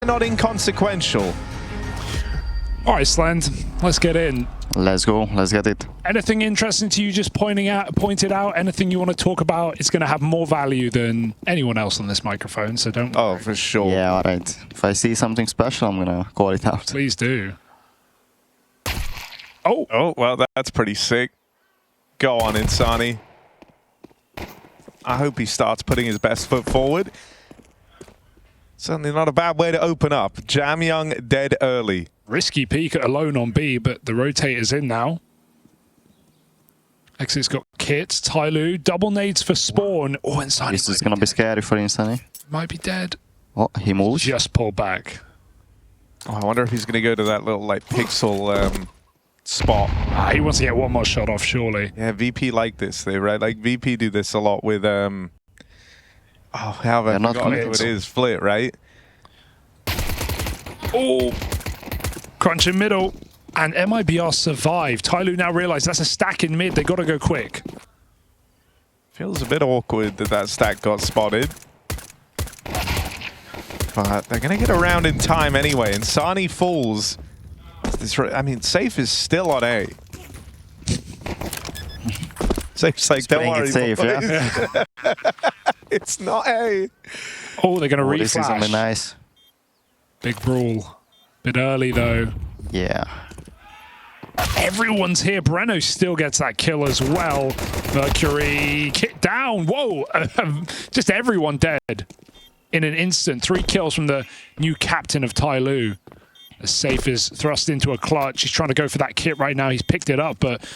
not inconsequential. All right, Slend, let's get in. Let's go. Let's get it. Anything interesting to you just pointed out? Anything you want to talk about? It's going to have more value than anyone else on this microphone, so don't worry. Oh, for sure. Yeah, all right. If I see something special, I'm going to call it out. Please do. Oh, well, that's pretty sick. Go on, Insani. I hope he starts putting his best foot forward. Certainly not a bad way to open up. Jam Young dead early. Risky peek alone on B, but the rotator's in now. Exit's got Kit, TYLOO, double nades for Spawn. Oh, Insani. This is going to be scary for Insani. Might be dead. Oh, he moves. Just pulled back. Oh, I wonder if he's going to go to that little like pixel spot. He wants to get one more shot off, surely. Yeah, VP like this, they right? Like VP do this a lot with oh, how have I forgotten who it is? Flit, right? Oh, crunch in middle, and MIBR survive. TYLOO now realize that's a stack in mid. They got to go quick. Feels a bit awkward that that stack got spotted. But they're going to get around in time anyway. And Sani falls. I mean, Safe is still on A. Safe's like, don't worry, safe, yeah? It's not A. Oh, they're going to reflash. This is something nice. Big brawl. Bit early, though. Yeah. Everyone's here. Breno still gets that kill as well. Mercury, Kit down. Whoa. Just everyone dead in an instant. 3 kills from the new captain of TYLOO. As Safe is thrust into a clutch. He's trying to go for that kit right now. He's picked it up, but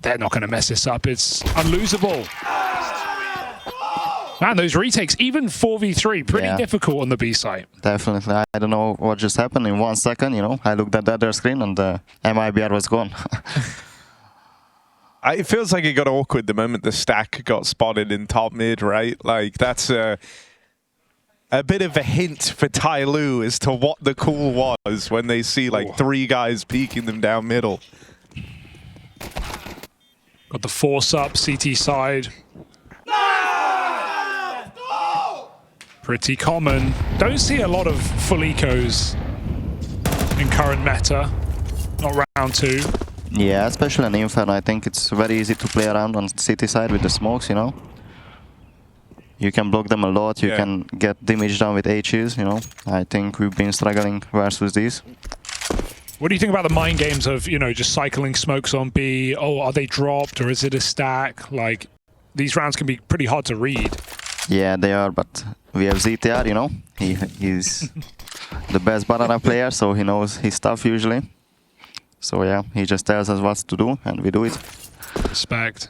they're not going to mess this up. It's unlosable. Man, those retakes, even 4v3, pretty difficult on the B site. Definitely. I don't know what just happened in 1 second, you know. I looked at the other screen and the MIBR was gone. It feels like it got awkward the moment the stack got spotted in top mid, right? Like, that's a bit of a hint for TYLOO as to what the call was when they see like 3 guys peeking them down middle. Got the force up, CT side. Pretty common. Don't see a lot of full ecos in current meta. Not round 2. Yeah, especially in Inferno. I think it's very easy to play around on city side with the smokes, you know. You can block them a lot, you can get damage down with H's, you know. I think we've been struggling versus these. What do you think about the mind games of, you know, just cycling smokes on B? Oh, are they dropped or is it a stack? Like, these rounds can be pretty hard to read. Yeah, they are, but we have ZTR, you know. He's the best banana player, so he knows his stuff usually. So yeah, he just tells us what to do, and we do it. Respect.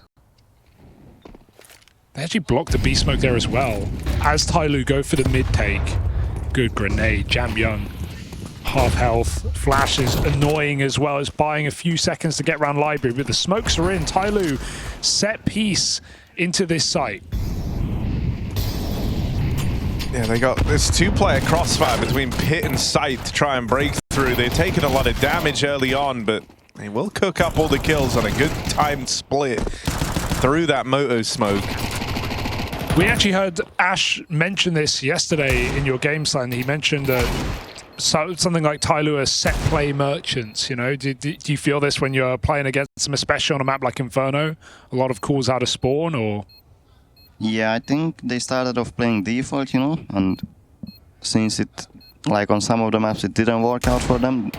They actually blocked the B smoke there as well. As TYLOO go for the mid take. Good grenade. Jam Young. Half health. Flash is annoying as well. It's buying a few seconds to get around library, but the smokes are in. TYLOO set piece into this site. Yeah, they got this 2-player crossfire between Pit and Sight to try and break through. They've taken a lot of damage early on, but they will cook up all the kills on a good timed split through that moto smoke. We actually heard Ash mention this yesterday in your game, Slan. He mentioned something like TYLOO as set play merchants, you know? Do you feel this when you're playing against them, especially on a map like Inferno? A lot of calls out of spawn, or...? Yeah, I think they started off playing default, you know, and since it, like on some of the maps, it didn't work out for them,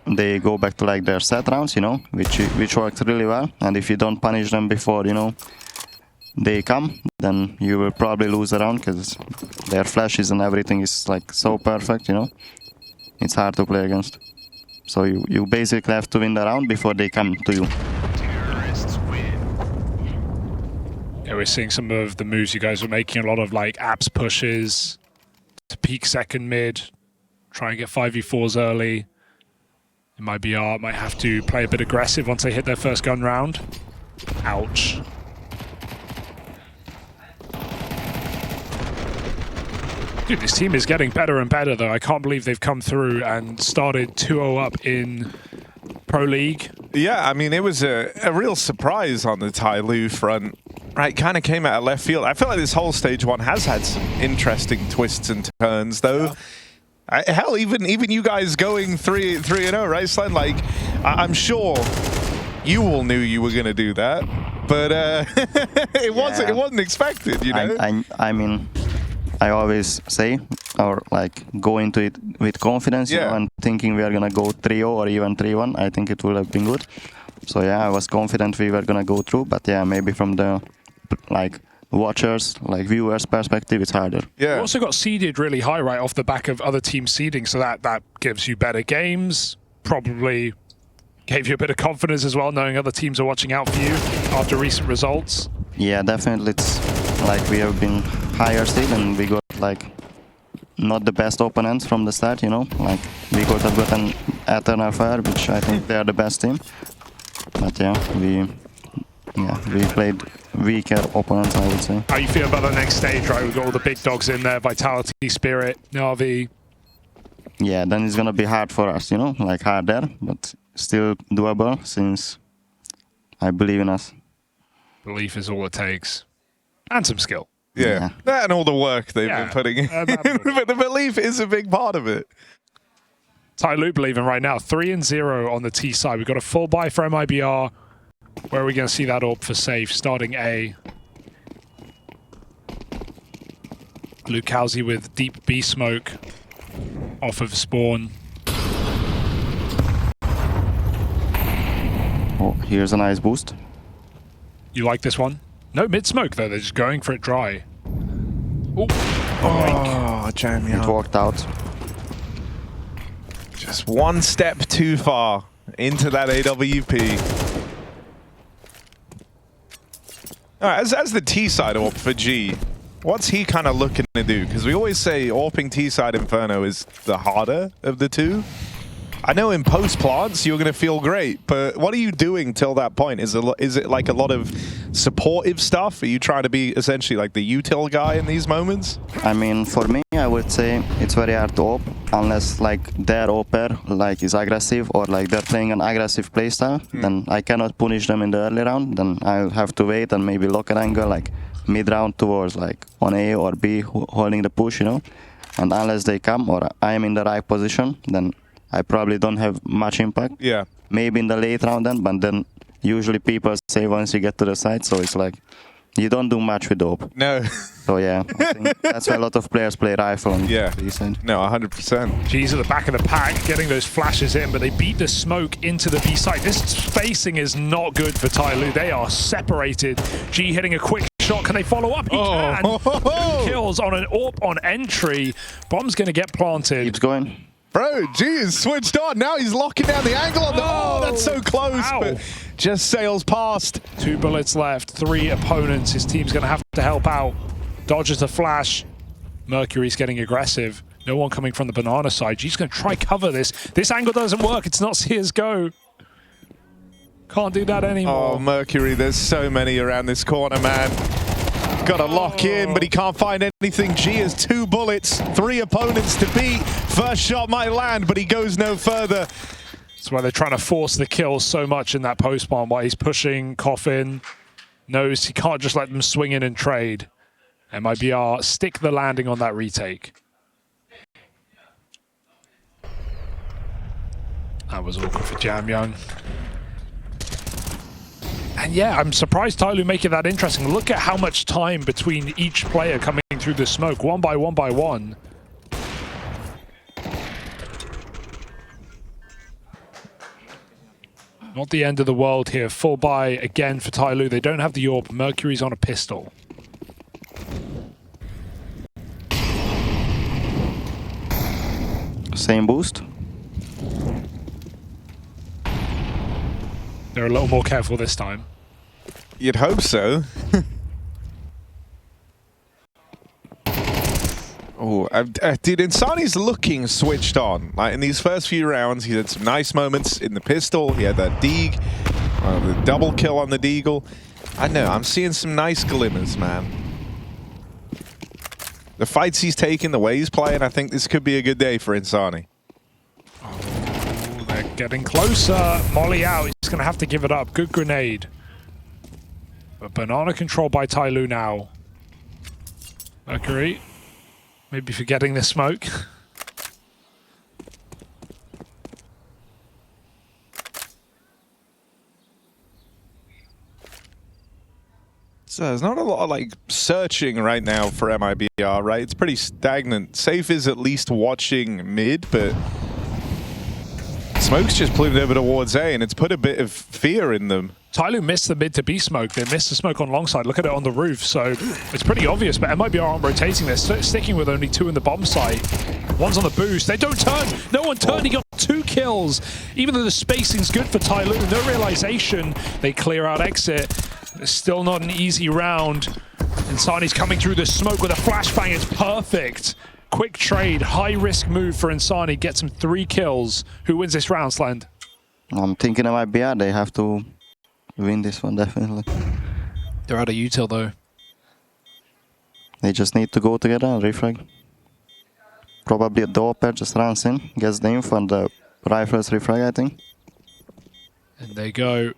they go back to like their set rounds, you know, which worked really well. And if you don't punish them before, you know, they come, then you will probably lose a round because their flashes and everything is like so perfect, you know. It's hard to play against. So you basically have to win the round before they come to you. Yeah, we're seeing some of the moves you guys are making, a lot of like apps pushes to peak second mid, try and get 5v4s early. MIBR might have to play a bit aggressive once they hit their first gun round. Ouch. Dude, this team is getting better and better though. I can't believe they've come through and started 2-0 up in Pro League. Yeah, I mean, it was a real surprise on the TYLOO front. Right, kind of came out of left field. I feel like this whole stage 1 has had some interesting twists and turns, though. Hell, even you guys going 3-0, right, Slen? Like, I'm sure you all knew you were gonna do that, but it wasn't expected, you know. I mean, I always say, or like go into it with confidence, you know, and thinking we are gonna go 3-0 or even 3-1. I think it would have been good. So yeah, I was confident we were gonna go through, but yeah, maybe from the like watchers, like viewers' perspective, it's harder. Yeah. You also got seeded really high right off the back of other teams seeding, so that gives you better games. Probably gave you a bit of confidence as well, knowing other teams are watching out for you after recent results. Yeah, definitely. It's like we have been higher seed and we got like not the best opponents from the start, you know. Like we could have gotten Eternal Fire, which I think they are the best team. But yeah, we played weaker opponents, I would say. How you feel about the next stage, right? We've got all the big dogs in there, Vitality, Spirit, Na'Vi. Yeah, then it's gonna be hard for us, you know, like harder, but still doable since I believe in us. Belief is all it takes. And some skill. Yeah. And all the work they've been putting in. But the belief is a big part of it. TYLOO believing right now, 3-0 on the T side. We've got a full buy for MIBR. Where are we going to see that AWP for safe? Starting A. Lukowski with deep B smoke off of spawn. Oh, here's a nice boost. You like this one? No mid smoke though, they're just going for it dry. Ooh. Oh, jam It worked out. Just one step too far into that AWP. All right, as the T side AWP for G, what's he kind of looking to do? Because we always say AWPing T side Inferno is the harder of the two. I know in post plants you're going to feel great, but what are you doing till that point? Is it like a lot of supportive stuff? Are you trying to be essentially like the util guy in these moments? I mean, for me, I would say it's very hard to AWP unless like their AWPer like is aggressive or like they're playing an aggressive playstyle. Then I cannot punish them in the early round. Then I'll have to wait and maybe lock an angle like mid round towards like on A or B holding the push, you know. And unless they come or I am in the right position, then I probably don't have much impact. Yeah. Maybe in the late round then, but then usually people say once you get to the side, so it's like you don't do much with AWP. No. So yeah, I think that's why a lot of players play rifle on the side. No, 100%. G's at the back of the pack, getting those flashes in, but they beat the smoke into the B side. This spacing is not good for TYLOO. They are separated. G hitting a quick shot. Can they follow up? He can. 2 kills on an AWP on entry. Bomb's going to get planted. Keeps going. Bro, G is switched on. Now he's locking down the angle on the... Oh, that's so close, but just sails past. 2 bullets left, 3 opponents. His team's going to have to help out. Dodges the flash. Mercury's getting aggressive. No one coming from the banana side. G's going to try cover this. This angle doesn't work. It's not CSGO. Can't do that anymore. Oh, Mercury, there's so many around this corner, man. Got to lock in, but he can't find anything. G has 2 bullets, 3 opponents to beat. First shot might land, but he goes no further. That's why they're trying to force the kills so much in that post bomb. While he's pushing, coughing, knows he can't just let them swing in and trade. MIBR stick the landing on that retake. That was awkward for Jam Young. And yeah, I'm surprised TYLOO make it that interesting. Look at how much time between each player coming through the smoke, one by one. Not the end of the world here. Full buy again for TYLOO. They don't have the AWP. Mercury's on a pistol. Same boost. They're a little more careful this time. You'd hope so. Oh, dude, Insani's looking switched on. Like in these first few rounds, he had some nice moments in the pistol. He had that Deeg, the double kill on the Deagle. I know, I'm seeing some nice glimmers, man. The fights he's taking, the way he's playing, I think this could be a good day for Insani. Oh, they're getting closer. Molly out. He's going to have to give it up. Good grenade. But banana control by TYLOO now. Mercury. Maybe forgetting the smoke. So there's not a lot of like searching right now for MIBR, right? It's pretty stagnant. Safe is at least watching mid, but Smoke's just plumed over towards A, and it's put a bit of fear in them. TYLOO missed the mid to B smoke. They missed the smoke on long side. Look at it on the roof. So it's pretty obvious, but MIBR aren't rotating. They're sticking with only 2 in the bomb site. One's on the boost. They don't turn. No one turned. He got 2 kills. Even though the spacing's good for TYLOO, no realization. They clear out exit. It's still not an easy round. Insani's coming through the smoke with a flashbang. It's perfect. Quick trade, high risk move for Insani. Gets him 3 kills. Who wins this round, Sland? I'm thinking MIBR, they have to win this one, definitely. They're out of util though. They just need to go together and refrag. Probably a doper just runs in, gets the info, and the rifles refrag, I think. And they go.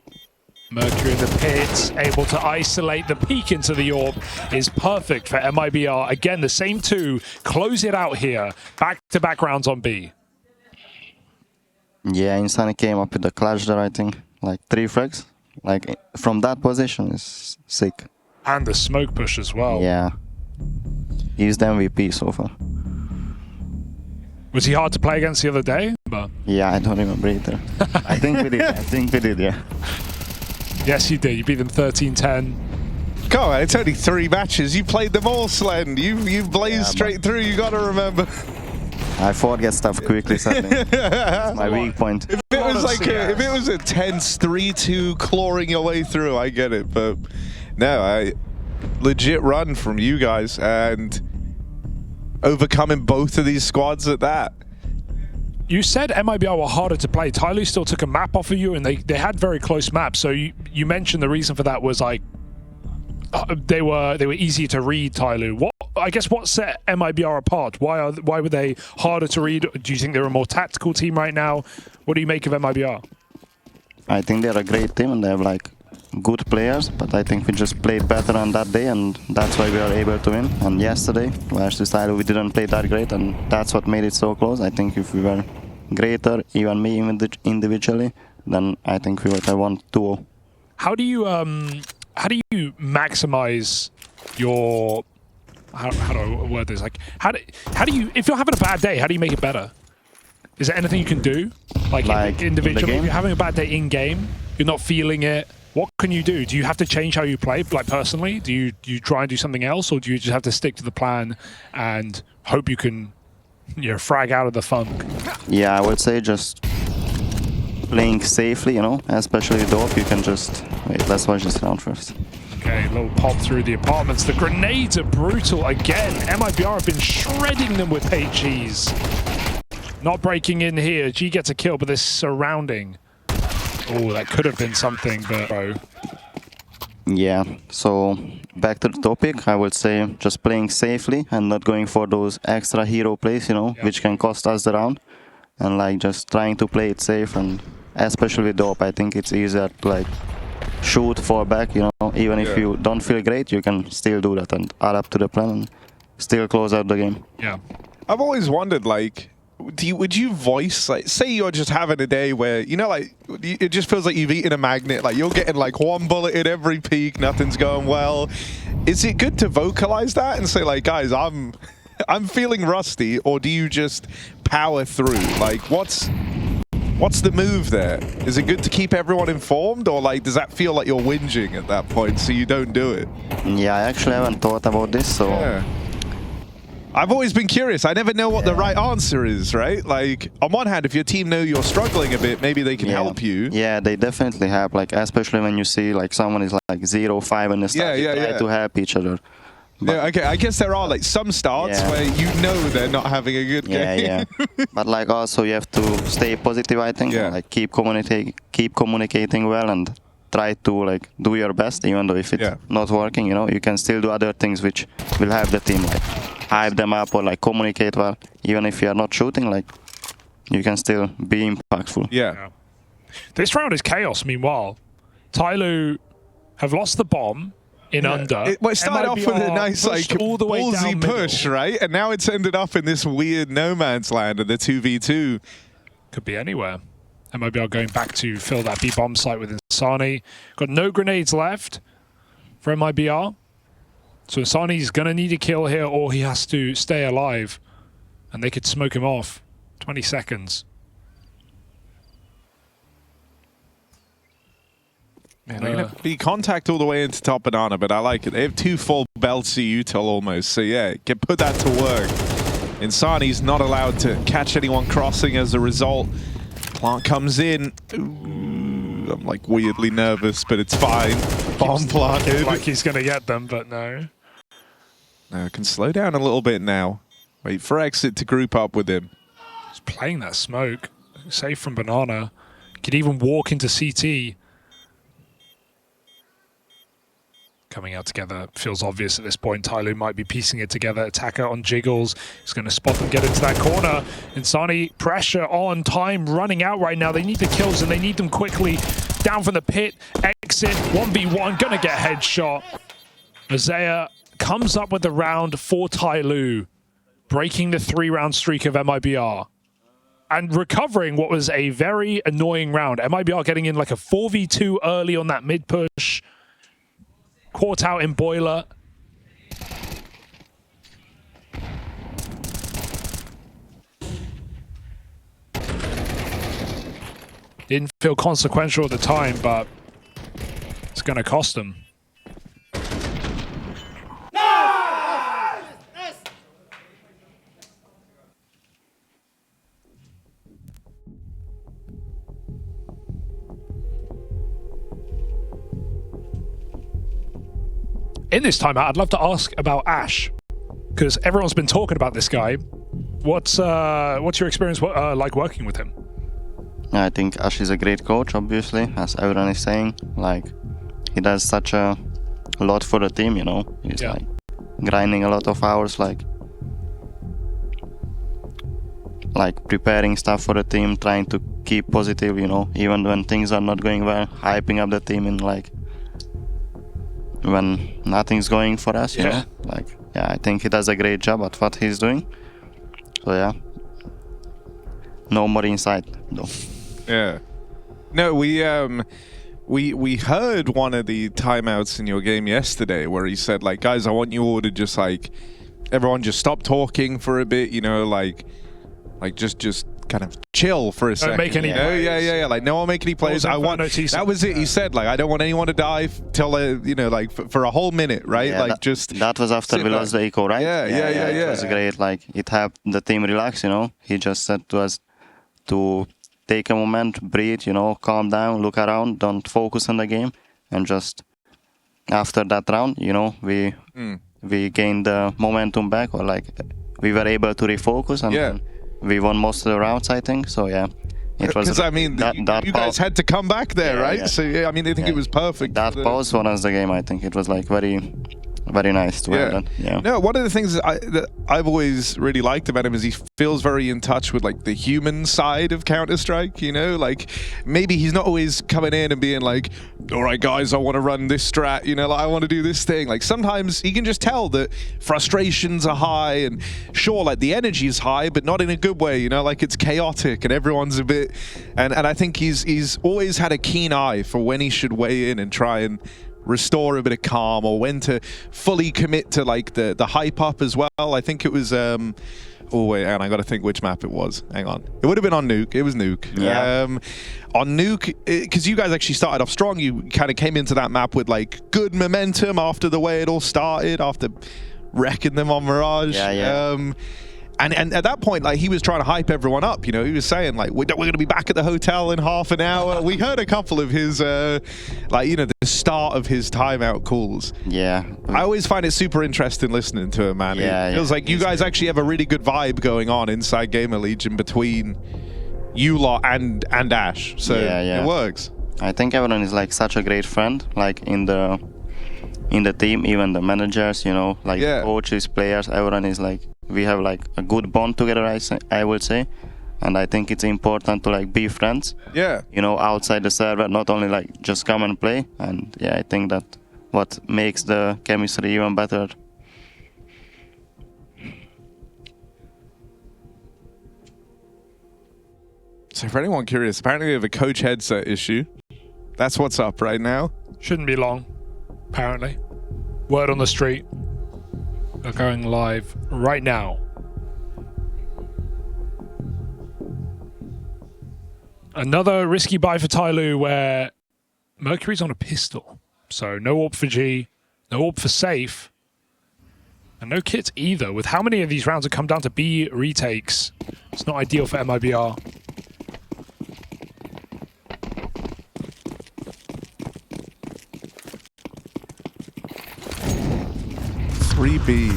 Mercury in the pits, able to isolate the peek into the orb is perfect for MIBR. Again, the same 2, close it out here. Back-to-back rounds on B. Yeah, Insani came up with the clutch there, I think. Like 3 frags. Like, from that position is sick. And the smoke push as well. Yeah. He's the MVP so far. Was he hard to play against the other day? But Yeah, I don't remember either. I think we did, yeah. yes, you did. You beat them 13-10. Come on, it's only 3 matches. You played them all, Slend. You've blazed straight through. You got to remember. I forget stuff quickly, sadly. That's my weak point. If it was like if it was a tense 3-2 clawing your way through, I get it. But no, legit run from you guys and overcoming both of these squads at that. You said MIBR were harder to play. TYLOO still took a map off of you, and they had very close maps. So you mentioned the reason for that was like they were easier to read. TYLOO. What set MIBR apart? Why were they harder to read? Do you think they're a more tactical team right now? What do you make of MIBR? I think they're a great team and they have like good players, but I think we just played better on that day, and that's why we are able to win. And yesterday, versus TYLOO, we didn't play that great, and that's what made it so close. I think if we were greater, even me individually, then I think we would have won 2-0. How do you maximize your how do I word this? Like how do you, if you're having a bad day, how do you make it better? Is there anything you can do, like individually? If you're having a bad day in game, you're not feeling it. What can you do? Do you have to change how you play, like personally? Do you try and do something else, or do you just have to stick to the plan and hope you can, frag out of the funk? Yeah, I would say just playing safely, especially dope. You can just wait. Let's watch this round first. Okay, a little pop through the apartments. The grenades are brutal again. MIBR have been shredding them with HEs. Not breaking in here. G gets a kill, but they're surrounding. Oh, that could have been something, but... Yeah, so back to the topic, I would say just playing safely and not going for those extra hero plays, which can cost us the round. And like just trying to play it safe, and especially with dope, I think it's easier to like shoot, fall back, even if you don't feel great, you can still do that and add up to the plan and still close out the game. Yeah. I've always wondered, like, would you voice, like, say you're just having a day where, it just feels like you've eaten a magnet, like you're getting like 1 bullet in every peak, nothing's going well. Is it good to vocalize that and say like, guys, I'm feeling rusty, or do you just power through? Like, what's the move there? Is it good to keep everyone informed, or like does that feel like you're whinging at that point so you don't do it? Yeah, I actually haven't thought about this, so... Yeah. I've always been curious. I never know what the right answer is, right? Like, on one hand, if your team know you're struggling a bit, maybe they can help you. Yeah, they definitely have, like, especially when you see, like, someone is, like, 0-5 in the start, you try to help each other. But yeah, okay, I guess there are, like, some starts where they're not having a good game. Yeah. But, like, also you have to stay positive, I think. Yeah. Like, keep communicating well and try to, like, do your best, even though if it's not working, you can still do other things which will help the team, like hype them up or like communicate well. Even if you are not shooting, like you can still be impactful. Yeah. This round is chaos. Meanwhile, TYLOO have lost the bomb in under. It started off with a nice like all the way ballsy push, right? And now it's ended up in this weird no man's land of the 2v2. Could be anywhere. MIBR going back to fill that B bomb site with Insani. Got no grenades left. for MIBR. So Insani's going to need a kill here, or he has to stay alive. And they could smoke him off. 20 seconds. Man, they're going to be contact all the way into top banana, but I like it. They have 2 full belts of util almost. So yeah, can put that to work. Insani's not allowed to catch anyone crossing as a result. Plant comes in. Ooh, I'm like weirdly nervous, but it's fine. Bomb planted. Like he's going to get them, but no. No, can slow down a little bit now. Wait for Exit to group up with him. He's playing that smoke. Safe from banana. Could even walk into CT. Coming out together feels obvious at this point. TYLOO might be piecing it together. Attacker on Jiggles. He's going to spot them get into that corner. Insani, pressure on, time running out right now. They need the kills and they need them quickly. Down from the pit. Exit 1v1. Going to get headshot. Isaiah comes up with the round for TYLOO, breaking the 3-round streak of MIBR and recovering what was a very annoying round. MIBR getting in like a 4v2 early on that mid push. Caught out in boiler. Didn't feel consequential at the time, but it's going to cost them. In this timeout, I'd love to ask about Ash, because everyone's been talking about this guy. What's your experience like working with him? I think Ash is a great coach, obviously, as everyone is saying. Like, he does such a lot for the team, you know. He's like grinding a lot of hours, like preparing stuff for the team, trying to keep positive, you know, even when things are not going well, hyping up the team in like when nothing's going for us, you know. Like, yeah, I think he does a great job at what he's doing. So yeah, no more insight though. Yeah. No, we heard one of the timeouts in your game yesterday where he said, like, guys, I want you all to just like everyone just stop talking for a bit, you know, like just kind of chill for a second. Don't make any plays. Yeah. Like, no one make any plays. I want. That was it. He said, like, I don't want anyone to die till you know, like for a whole minute, right? Yeah, like that was after we lost the eco, right? Yeah. It was great. Like, it helped the team relax, you know. He just said to us to take a moment, breathe, you know, calm down, look around, don't focus on the game, and just after that round, you know, we gained the momentum back, or like we were able to refocus and. We won most of the rounds, I think. So yeah, it was. Because I mean, you guys had to come back there, right? Yeah. So yeah, I mean, I think it was perfect. That pause won us the game. I think it was like very nice to have that. Yeah. No, one of the things that I've always really liked about him is he feels very in touch with like the human side of Counter-Strike. You know, like maybe he's not always coming in and being like, "All right, guys, I want to run this strat. You know, like, I want to do this thing." Like sometimes he can just tell that frustrations are high, and sure, like the energy is high, but not in a good way. You know, like it's chaotic and everyone's a bit. And I think he's always had a keen eye for when he should weigh in and try and restore a bit of calm, or when to fully commit to like the hype up as well. I think it was oh wait, and I got to think which map it was. Hang on, it would have been on Nuke. It was Nuke. Yeah. On Nuke, because you guys actually started off strong. You kind of came into that map with like good momentum after the way it all started, after wrecking them on Mirage. Yeah. And at that point, like, he was trying to hype everyone up. You know, he was saying, like, we're going to be back at the hotel in half an hour. We heard a couple of his, like, you know, the start of his timeout calls. Yeah. I always find it super interesting listening to him, man. Yeah, it feels like you guys actually have a really good vibe going on inside Gamer Legion between you lot and Ash. So it works. I think everyone is, like, such a great friend, like, in the team, even the managers, you know, like coaches, players, everyone is, like, we have like a good bond together, I would say, and I think it's important to like be friends. Yeah. You know, outside the server, not only like just come and play. And yeah, I think that what makes the chemistry even better. So for anyone curious, apparently we have a coach headset issue. That's what's up right now. Shouldn't be long, apparently. Word on the street. They're going live right now. Another risky buy for TYLOO where Mercury's on a pistol. So no AWP for G, no AWP for safe, and no kits either. With how many of these rounds have come down to B retakes, it's not ideal for MIBR. 3B.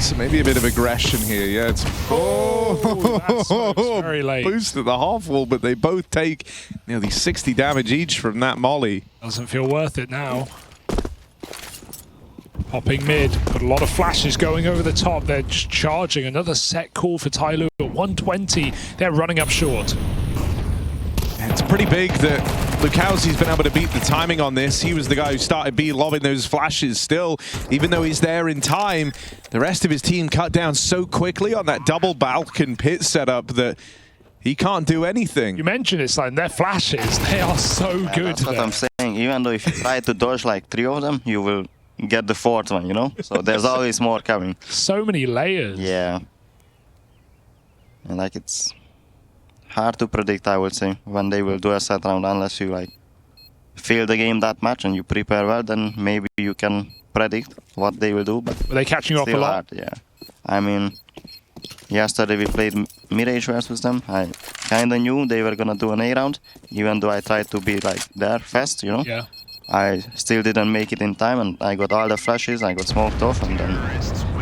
So maybe a bit of aggression here. Yeah, it's That's very late. Boost at the half wall, but they both take nearly 60 damage each from that molly. Doesn't feel worth it now. Popping mid, but a lot of flashes going over the top. They're just charging. Another set call for TYLOO at 120. They're running up short. It's pretty big that Lukowski's been able to beat the timing on this. He was the guy who started B lobbing those flashes still. Even though he's there in time, the rest of his team cut down so quickly on that double Balkan pit setup that he can't do anything. You mentioned it's like their flashes, they are so good. That's what I'm saying. Even though if you try to dodge like 3 of them, you will get the 4th one, you know? So there's always more coming. So many layers. Yeah. And like it's hard to predict, I would say, when they will do a set round, unless you like feel the game that much and you prepare well, then maybe you can predict what they will do. But were they catching you up a lot? Hard, yeah. I mean, yesterday we played mid-range versus them. I kinda knew they were gonna do an A round, even though I tried to be like there fast, you know? Yeah. I still didn't make it in time, and I got all the flashes, I got smoked off, and then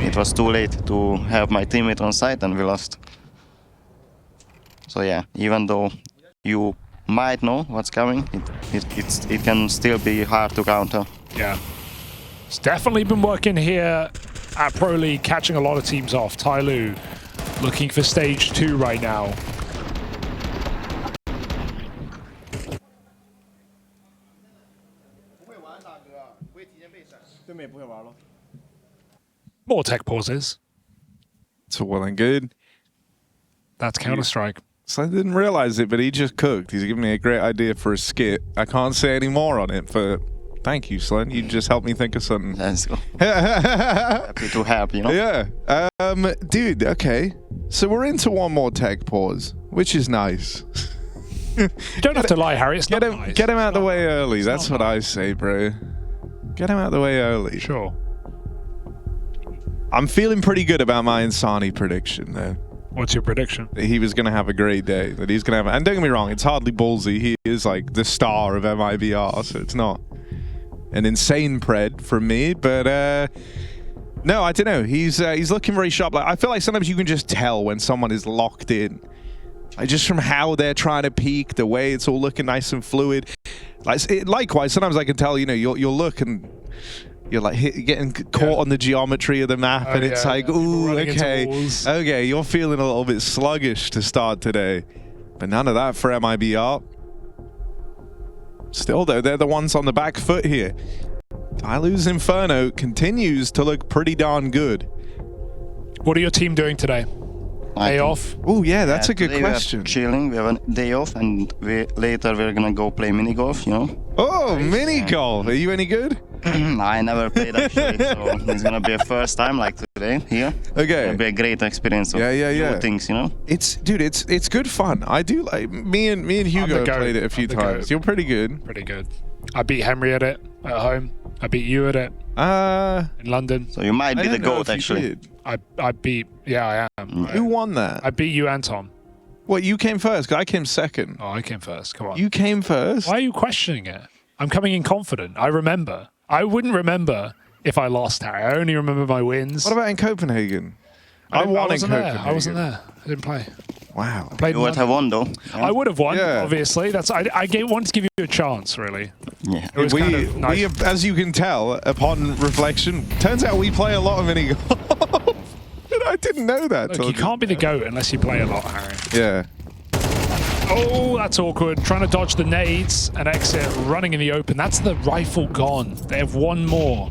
it was too late to have my teammate on site, and we lost. So yeah, even though you might know what's coming, it can still be hard to counter. Yeah. It's definitely been working here at Pro League, catching a lot of teams off. TYLOO looking for stage 2 right now. More tech pauses. It's all well and good. That's Counter-Strike. So I didn't realize it, but he just cooked. He's given me a great idea for a skit. I can't say any more on it, but thank you, Slen. You just helped me think of something. Let's go. Happy to help, you know? Yeah. Dude, okay. So we're into one more tech pause, which is nice. You don't have to lie, Harry. It's not nice. Get him out the way early. That's what I say, bro. Get him out the way early. Sure. I'm feeling pretty good about my Insani prediction, though. What's your prediction? That he was going to have a great day. That he's going to have... And don't get me wrong, it's hardly ballsy. He is like the star of MIBR, so it's not an insane pred from me. But no, I don't know. He's looking very sharp. Like, I feel like sometimes you can just tell when someone is locked in. Like, just from how they're trying to peek, the way it's all looking nice and fluid. Like, likewise, sometimes I can tell, you know, you'll look and... You're like getting caught on the geometry of the map, and it's like, ooh, okay, you're feeling a little bit sluggish to start today. But none of that for MIBR. Still, though, they're the ones on the back foot here. TYLOO's Inferno continues to look pretty darn good. What are your team doing today? Day off? Oh, yeah, that's a good question. We're chilling, we have a day off, and later we're gonna go play mini golf, you know? Oh, mini golf. Are you any good? I never played actually, so it's gonna be a first time like today here. Okay. It'll be a great experience of new things, you know? Dude, it's good fun. I do like me and Hugo played it a few times. You're pretty good. Pretty good. I beat Henry at it at home. I beat you at it. In London. So you might be the GOAT actually. I beat I am. Who won that? I beat you and Tom. What, you came first? 'Cause I came second. Oh, I came first. Come on. You came first? Why are you questioning it? I'm coming in confident. I remember. I wouldn't remember if I lost, Harry. I only remember my wins. What about in Copenhagen? I won in Copenhagen. I wasn't there. I didn't play. Wow. I played you would have won though. Yeah. I would have won, obviously. That's I wanted to give you a chance, really. Yeah. It was kind of nice. We, as you can tell, upon reflection, turns out we play a lot of mini golf. I didn't know that. Look, you can't be the GOAT unless you play a lot, Harry. Yeah. Oh, that's awkward. Trying to dodge the nades and exit, running in the open. That's the rifle gone. They have one more,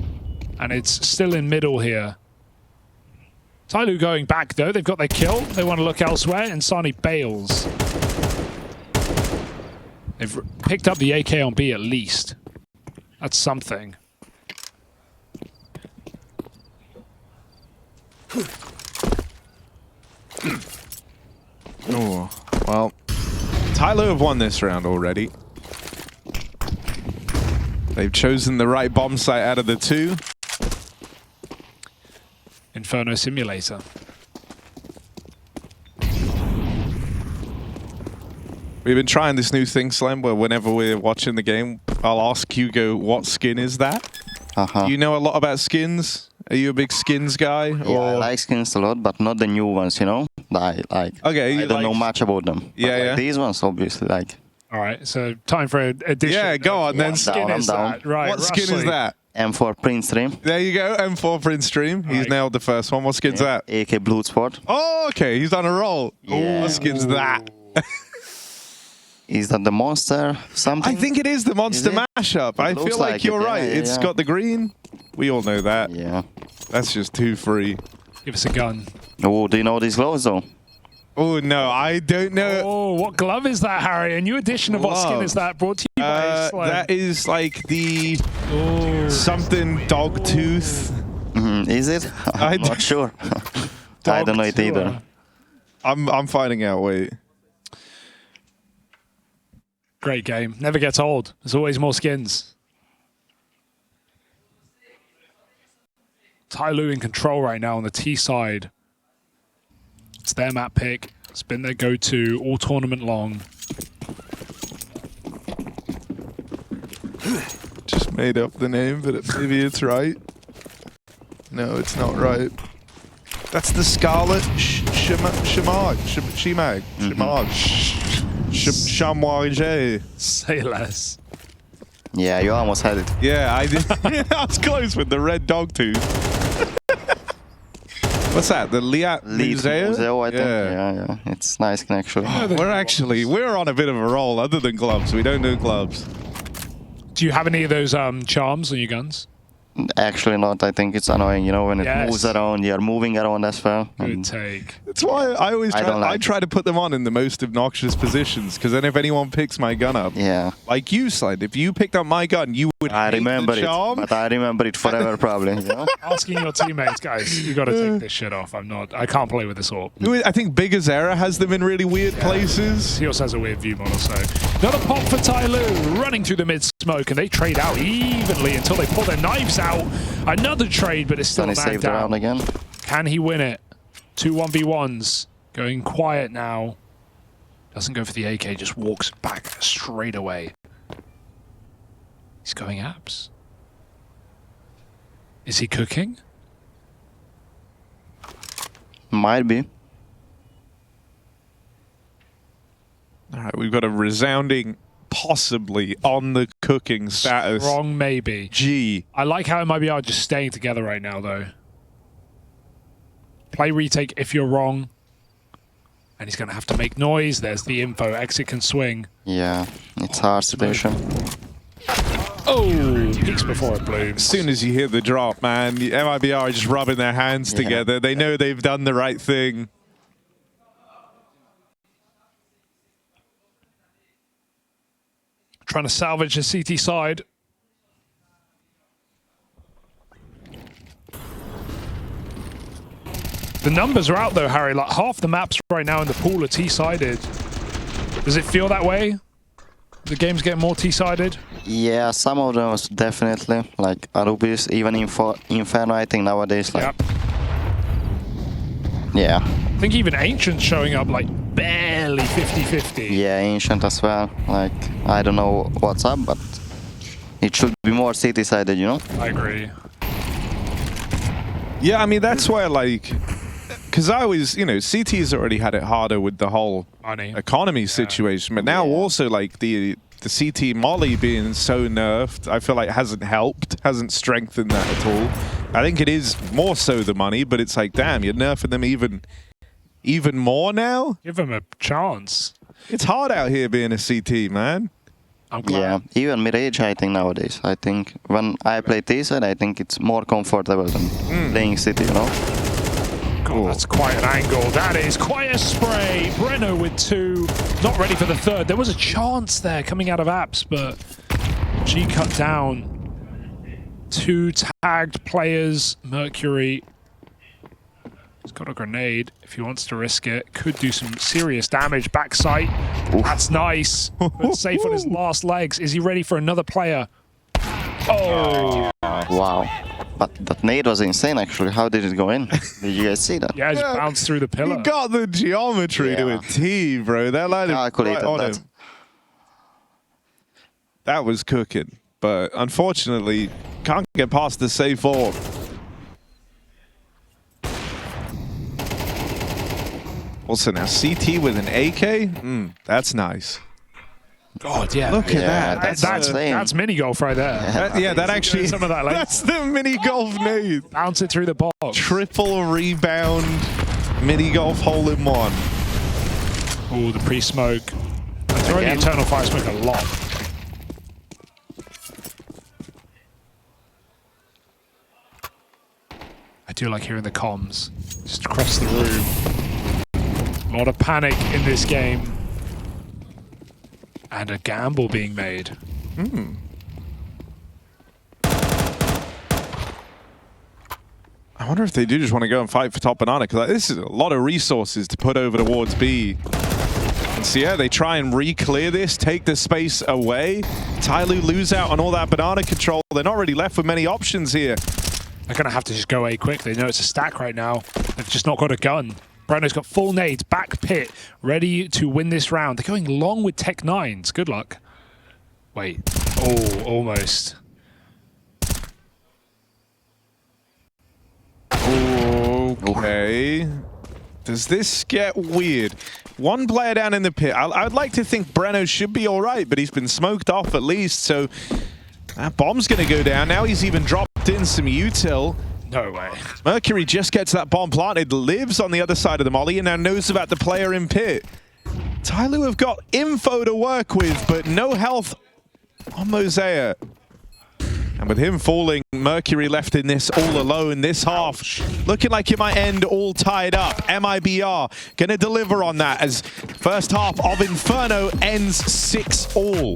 and it's still in middle here. TYLOO going back, though. They've got their kill. They want to look elsewhere, and Sani bails. They've picked up the AK on B at least. That's something. Oh, well, TYLOO have won this round already. They've chosen the right bomb site out of the two. Inferno Simulator. We've been trying this new thing, Slam, where whenever we're watching the game, I'll ask Hugo, what skin is that? You know a lot about skins? Are you a big skins guy? Yeah, or? I like skins a lot, but not the new ones, you know? I don't know much about them. Yeah, but yeah. These ones, obviously, like... All right, so time for an addition. Yeah, go on then. What skin is that? Right, what skin is that? M4 Print Stream. There you go, M4 Print Stream. He's nailed the first one. What skin's that? AK Bloodsport. Oh, okay. He's on a roll. Yeah. What skin's that? Is that the monster something? I think it is the monster mashup. I feel like you're right. Yeah, It's got the green. We all know that. Yeah. That's just too free. Give us a gun. Oh, do you know these gloves though? Oh, no, I don't know. Oh, what glove is that, Harry? A new edition of what skin is that? Brought to you by ESL. That is like the something dog tooth. Is it? I'm not sure. I don't know it either. I'm finding out. Wait. Great game. Never gets old. There's always more skins. TYLOO in control right now on the T side. It's their map pick. It's been their go-to all tournament long. Just made up the name, but maybe it's right. No, it's not right. That's the Scarlet Shimag. Say less. Yeah, you almost had it. Yeah, I did. I was close with the red dog tooth. What's that? The Liat Museo? I think. Yeah. It's nice connection. We're on a bit of a roll. Other than gloves, we don't do gloves. Do you have any of those charms on your guns? Actually not. I think it's annoying, you know, when it moves around, you're moving around as well. Good take. That's why I always try to put them on in the most obnoxious positions, because then if anyone picks my gun up, like you, Slide, if you picked up my gun, you would remember the charm. but I remember it forever probably. You know? Asking your teammates, guys, you got to take this shit off. I can't play with this AWP. I think Big Azera has them in really weird places. He also has a weird view model, so another pop for TYLOO, running through the mid smoke, and they trade out evenly until they pull their knives out. Another trade, but it's still not saved down. Round again. Can he win it? 2 1v1s. Going quiet now. Doesn't go for the AK, just walks back straight away. He's going abs. Is he cooking? Might be. All right, we've got a resounding possibly on the cooking status. Wrong, maybe. G. I like how MIBR just staying together right now, though. Play retake if you're wrong. And he's going to have to make noise. There's the info. Exit can swing. Yeah, it's hard situation. Oh, peaks before it blooms. As soon as you hear the drop, man, the MIBR are just rubbing their hands together. They know they've done the right thing. Trying to salvage the CT side. The numbers are out though, Harry. Like half the maps right now in the pool are T-sided. Does it feel that way? The game's getting more T-sided? Yeah, some of them was definitely. Like Anubis, even Inferno, I think nowadays. Like, yeah. I think even Ancient's showing up like barely 50-50. Yeah, Ancient as well. Like, I don't know what's up, but it should be more city-sided, you know? I agree. Yeah, I mean, that's why, like, because I always, you know, CT's already had it harder with the whole economy situation, but now also, like, the CT Molly being so nerfed, I feel like hasn't helped, hasn't strengthened that at all. I think it is more so the money, but it's like, damn, you're nerfing them even more now? Give them a chance. It's hard out here being a CT, man. I'm glad. Yeah, even mid-range, I think, nowadays. I think when I play T-side, I think it's more comfortable than playing City, you know? God, that's quite an angle. That is quite a spray. Breno with 2. Not ready for the 3rd. There was a chance there coming out of apps, but G cut down. 2 tagged players. Mercury He's got a grenade if he wants to risk it. Could do some serious damage. Backside. That's nice. But safe on his last legs. Is he ready for another player? Oh! Wow. But that nade was insane, actually. How did it go in? Did you guys see that? Yeah, just bounced through the pillar. He got the geometry to a T, bro. That landed Calculated right on that. him. That was cooking. But unfortunately, can't get past the safe four. Also now CT with an AK? That's nice. God, yeah. Look at that. That's mini golf right there. That actually, Some of that, like, that's the mini golf nade. bounce it through the box. Triple rebound mini golf hole in one. Oh, the pre-smoke. I throw the Eternal Fire Smoke a lot. I do like hearing the comms just across the room. A lot of panic in this game. And a gamble being made. I wonder if they do just want to go and fight for top banana, because this is a lot of resources to put over towards B. And so yeah, they try and re-clear this, take the space away. TYLOO lose out on all that banana control. They're not really left with many options here. They're going to have to just go A quick. They know it's a stack right now. They've just not got a gun. Breno's got full nades, back pit, ready to win this round. They're going long with Tech 9s. Good luck. Wait. Oh, almost. Okay. Does this get weird? One player down in the pit. I'd like to think Breno should be all right, but he's been smoked off at least, so that bomb's going to go down. Now he's even dropped in some util. No way. Mercury just gets that bomb planted, lives on the other side of the molly, and now knows about the player in pit. TYLOO have got info to work with, but no health on Mosaic. And with him falling, Mercury left in this all alone this half. Looking like it might end all tied up. MIBR gonna deliver on that as first half of Inferno ends 6-all.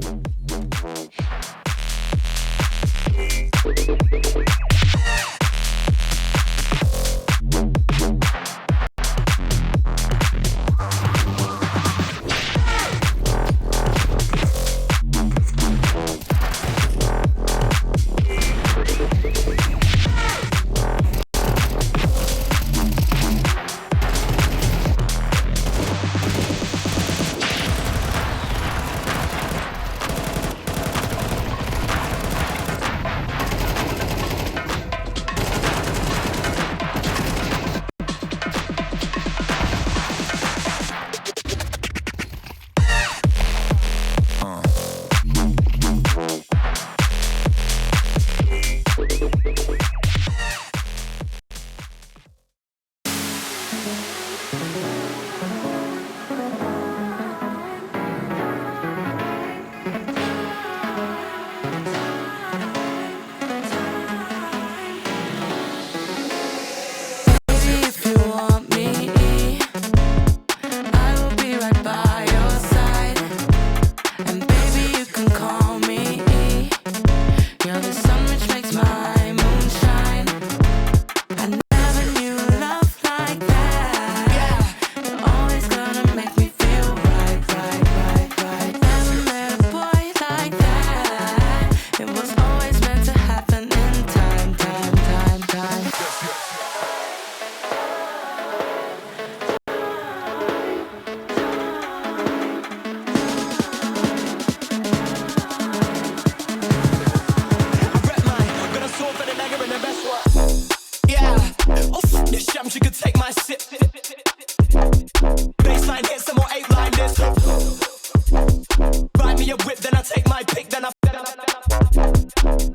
She could take my sip. Baseline hit some more 8-line this. Buy me a whip, then I take my pick, then I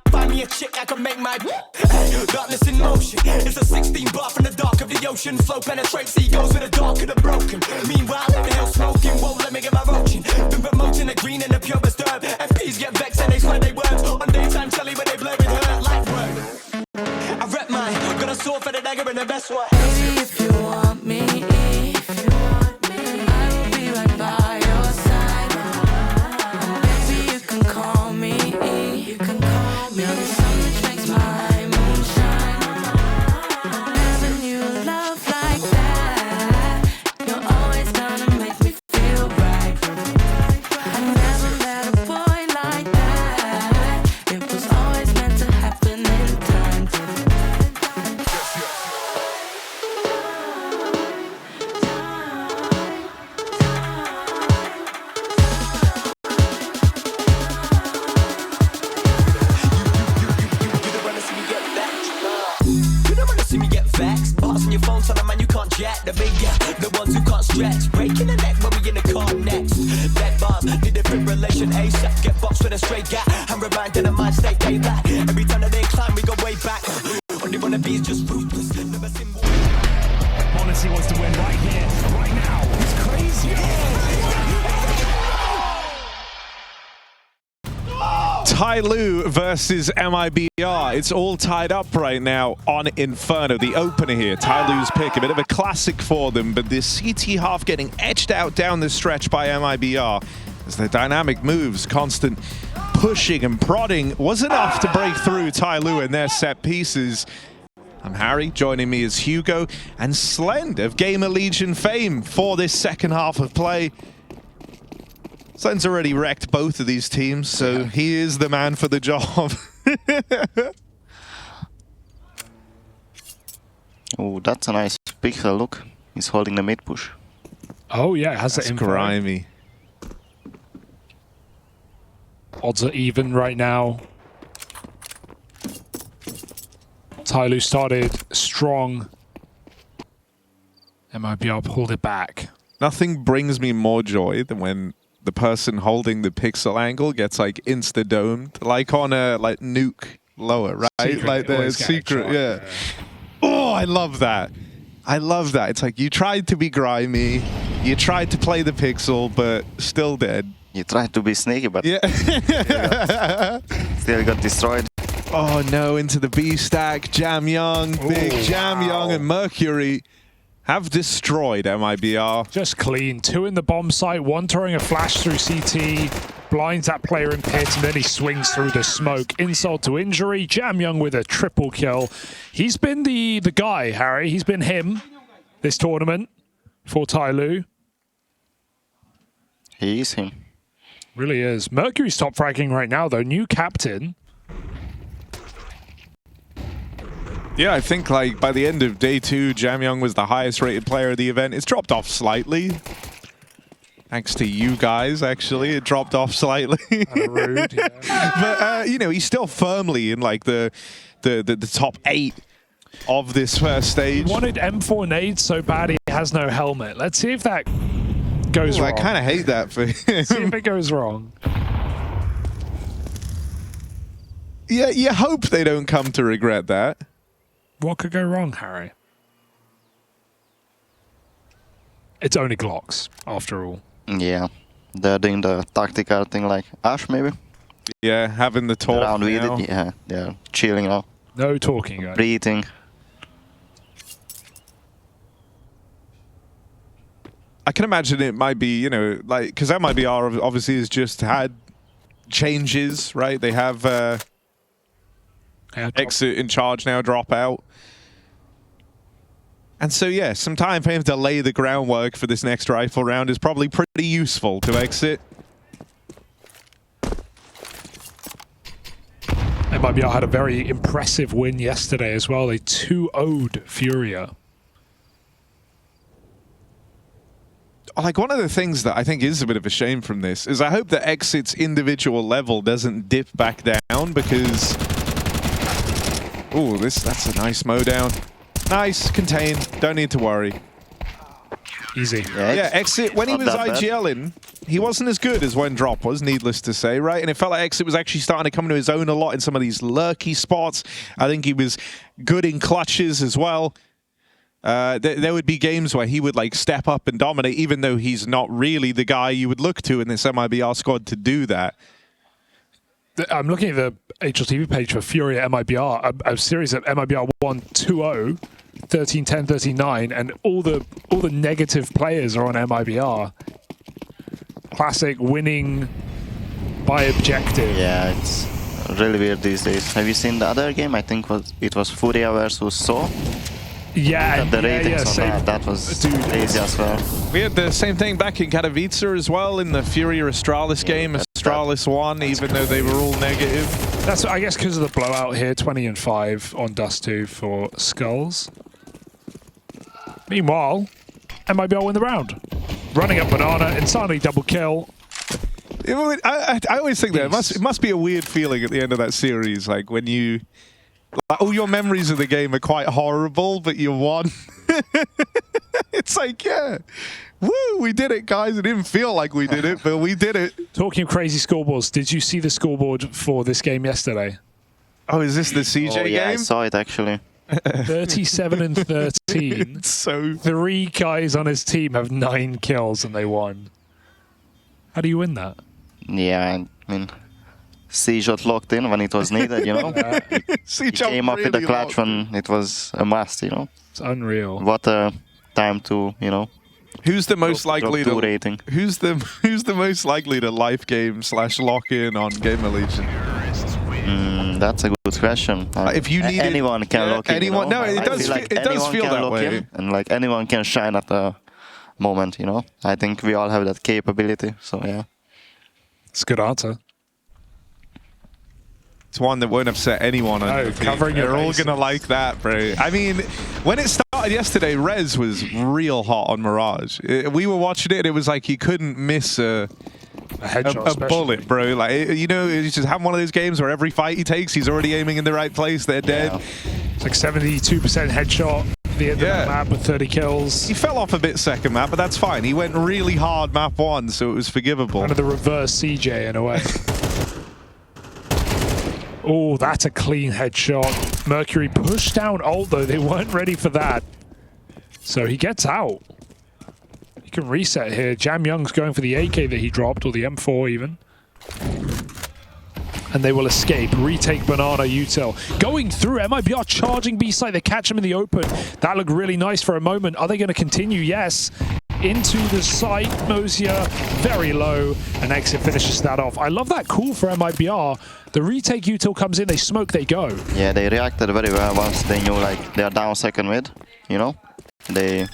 find me a chick I can make my darkness in motion. It's a 16 bar from the dark of the ocean. Flow penetrates egos with the dark of the broken. Meanwhile, in the hill smoking, won't let me get my roaching. Been promoting the green and the purest herb. MPs get vexed and they swear they words. On daytime telly, but they blur with her like word. I rep mine, got a sword for the dagger in the best way. If you want me, I will be right by your side. Baby, you can call me. You're the sun which makes my moonshine. Having you love like hearts on your phone, tell a man you can't jet. The big the ones who can't stretch. Breaking the neck when we in the car next. Dead bomb, the different relation ASAP. Get boxed with a straight gap. I'm reminded of my state day back. Every time that they climb, we go way back. Only wanna be is just ruthless. Never seen more. Honestly wants to win right here, right now. It's crazy. TYLOO versus MIBR. It's all tied up right now on Inferno. The opener here, TYLOO's pick. A bit of a classic for them, but the CT half getting edged out down the stretch by MIBR as their dynamic moves, constant pushing and prodding was enough to break through TYLOO and their set pieces. I'm Harry, joining me is Hugo and Slend of Gamer Legion fame for this second half of play. Slend's already wrecked both of these teams, so he is the man for the job. Oh, that's a nice pixel look. He's holding the mid push. Oh yeah, it has That's that info. grimy. Odds are even right now. TYLOO started strong. MIBR pulled it back. Nothing brings me more joy than when the person holding the pixel angle gets like insta-domed, like on a like nuke lower, right? Secret, like the always get secret, shot, yeah. Oh, I love that. I love that. It's like you tried to be grimy, you tried to play the pixel, but still dead. You tried to be sneaky, but Yeah. still got destroyed. Oh no, into the B stack. Jam Young, big Jam Young and Mercury have destroyed MIBR. Just clean. 2 in the bomb site, 1 throwing a flash through CT, blinds that player in pit, and then he swings through the smoke. Insult to injury. Jam Young with a triple kill. He's been the guy, Harry. He's been him this tournament for TYLOO. He is him. Really is. Mercury's top fragging right now, though. New captain. Yeah, I think like by the end of day 2, Jam Young was the highest rated player of the event. It's dropped off slightly. Thanks to you guys, actually, it dropped off slightly. Rude, yeah. But you know, he's still firmly in like the top 8 of this first stage. He wanted M4 nades so bad he has no helmet. Let's see if that goes Ooh, wrong. I kind of hate that for him. See if it goes wrong. Yeah, you hope they don't come to regret that. What could go wrong, Harry? It's only Glocks, after all. Yeah. They're doing the tactical thing like Ash, maybe? Yeah, having the talk Around with now. it. Yeah, they're chilling now. No talking, guys. Breathing. I can imagine it might be, you know, like, because MIBR obviously has just had changes, right? They have Exit in charge now, drop out. And so, yeah, some time for him to lay the groundwork for this next rifle round is probably pretty useful to Exit. MIBR had a very impressive win yesterday as well. They 2-0'd Furia. Like, one of the things that I think is a bit of a shame from this is I hope that Exit's individual level doesn't dip back down because... Ooh, that's a nice mow down. Nice, contain, don't need to worry. Easy. Yeah, Exit, when he Not was that bad. IGLing, he wasn't as good as when Drop was, needless to say, right? And it felt like Exit was actually starting to come into his own a lot in some of these lurky spots. I think he was good in clutches as well. There would be games where he would like step up and dominate, even though he's not really the guy you would look to in this MIBR squad to do that. I'm looking at the HLTV page for Furia MIBR, a series of MIBR won 2-0, 13-10, 13-9, and all the negative players are on MIBR. Classic winning by objective. Yeah, it's really weird these days. Have you seen the other game? I think it was Furia versus So. Yeah, The ratings on same. that was Dude, crazy as well. We had the same thing back in Katowice as well in the Furia Astralis game. Astralis won, even though they were all negative. That's, I guess, because of the blowout here, 20-5 on Dust 2 for Skulls. Meanwhile, MIBR win the round. Running up Banana, instantly double kill. I always think that it must be a weird feeling at the end of that series, like when you Like, all your memories of the game are quite horrible, but you won. It's like, yeah, woo, we did it, guys. It didn't feel like we did it, but we did it. Talking of crazy scoreboards, did you see the scoreboard for this game yesterday? Oh, is this the CJ Oh, yeah, I game? saw it actually. 37 and 13. So 3 guys on his team have 9 kills and they won. How do you win that? Yeah, I mean, C shot locked in when it was needed, you know. He came up with the clutch when it was a must, you know. It's unreal. What a time to, you know. who's the most drop likely 2 to rating. who's the most likely to life game / lock in on Gamer Legion? That's a good question. If you need anyone can lock in. anyone, you know? no, it I does. feel like It does anyone feel can that lock way. in, and like anyone can shine at the moment, you know. I think we all have that capability. So yeah. It's a good answer. It's one that won't upset anyone. On Oh, the team. covering your They're all bases. gonna like that, bro. I mean, when it started yesterday, Rez was real hot on Mirage. We were watching it, and it was like he couldn't miss A headshot, a especially. bullet, bro. Like, you know, he's just having one of those games where every fight he takes, he's already aiming in the right place. They're dead. Yeah. It's like 72% headshot at the end of Yeah. the map with 30 kills. He fell off a bit second map, but that's fine. He went really hard map 1, so it was forgivable. Kind of the reverse CJ in a way. Oh, that's a clean headshot. Mercury pushed down ult though. They weren't ready for that. So he gets out. He can reset here. Jam Young's going for the AK that he dropped, or the M4 even. And they will escape. Retake Banana Util. Going through, MIBR charging B site. They catch him in the open. That looked really nice for a moment. Are they going to continue? Yes. Into the site. Mosier very low. And Exit finishes that off. I love that call for MIBR. The retake Util comes in. They smoke, they go. Yeah, they reacted very well once they knew like they are down second mid, you know. They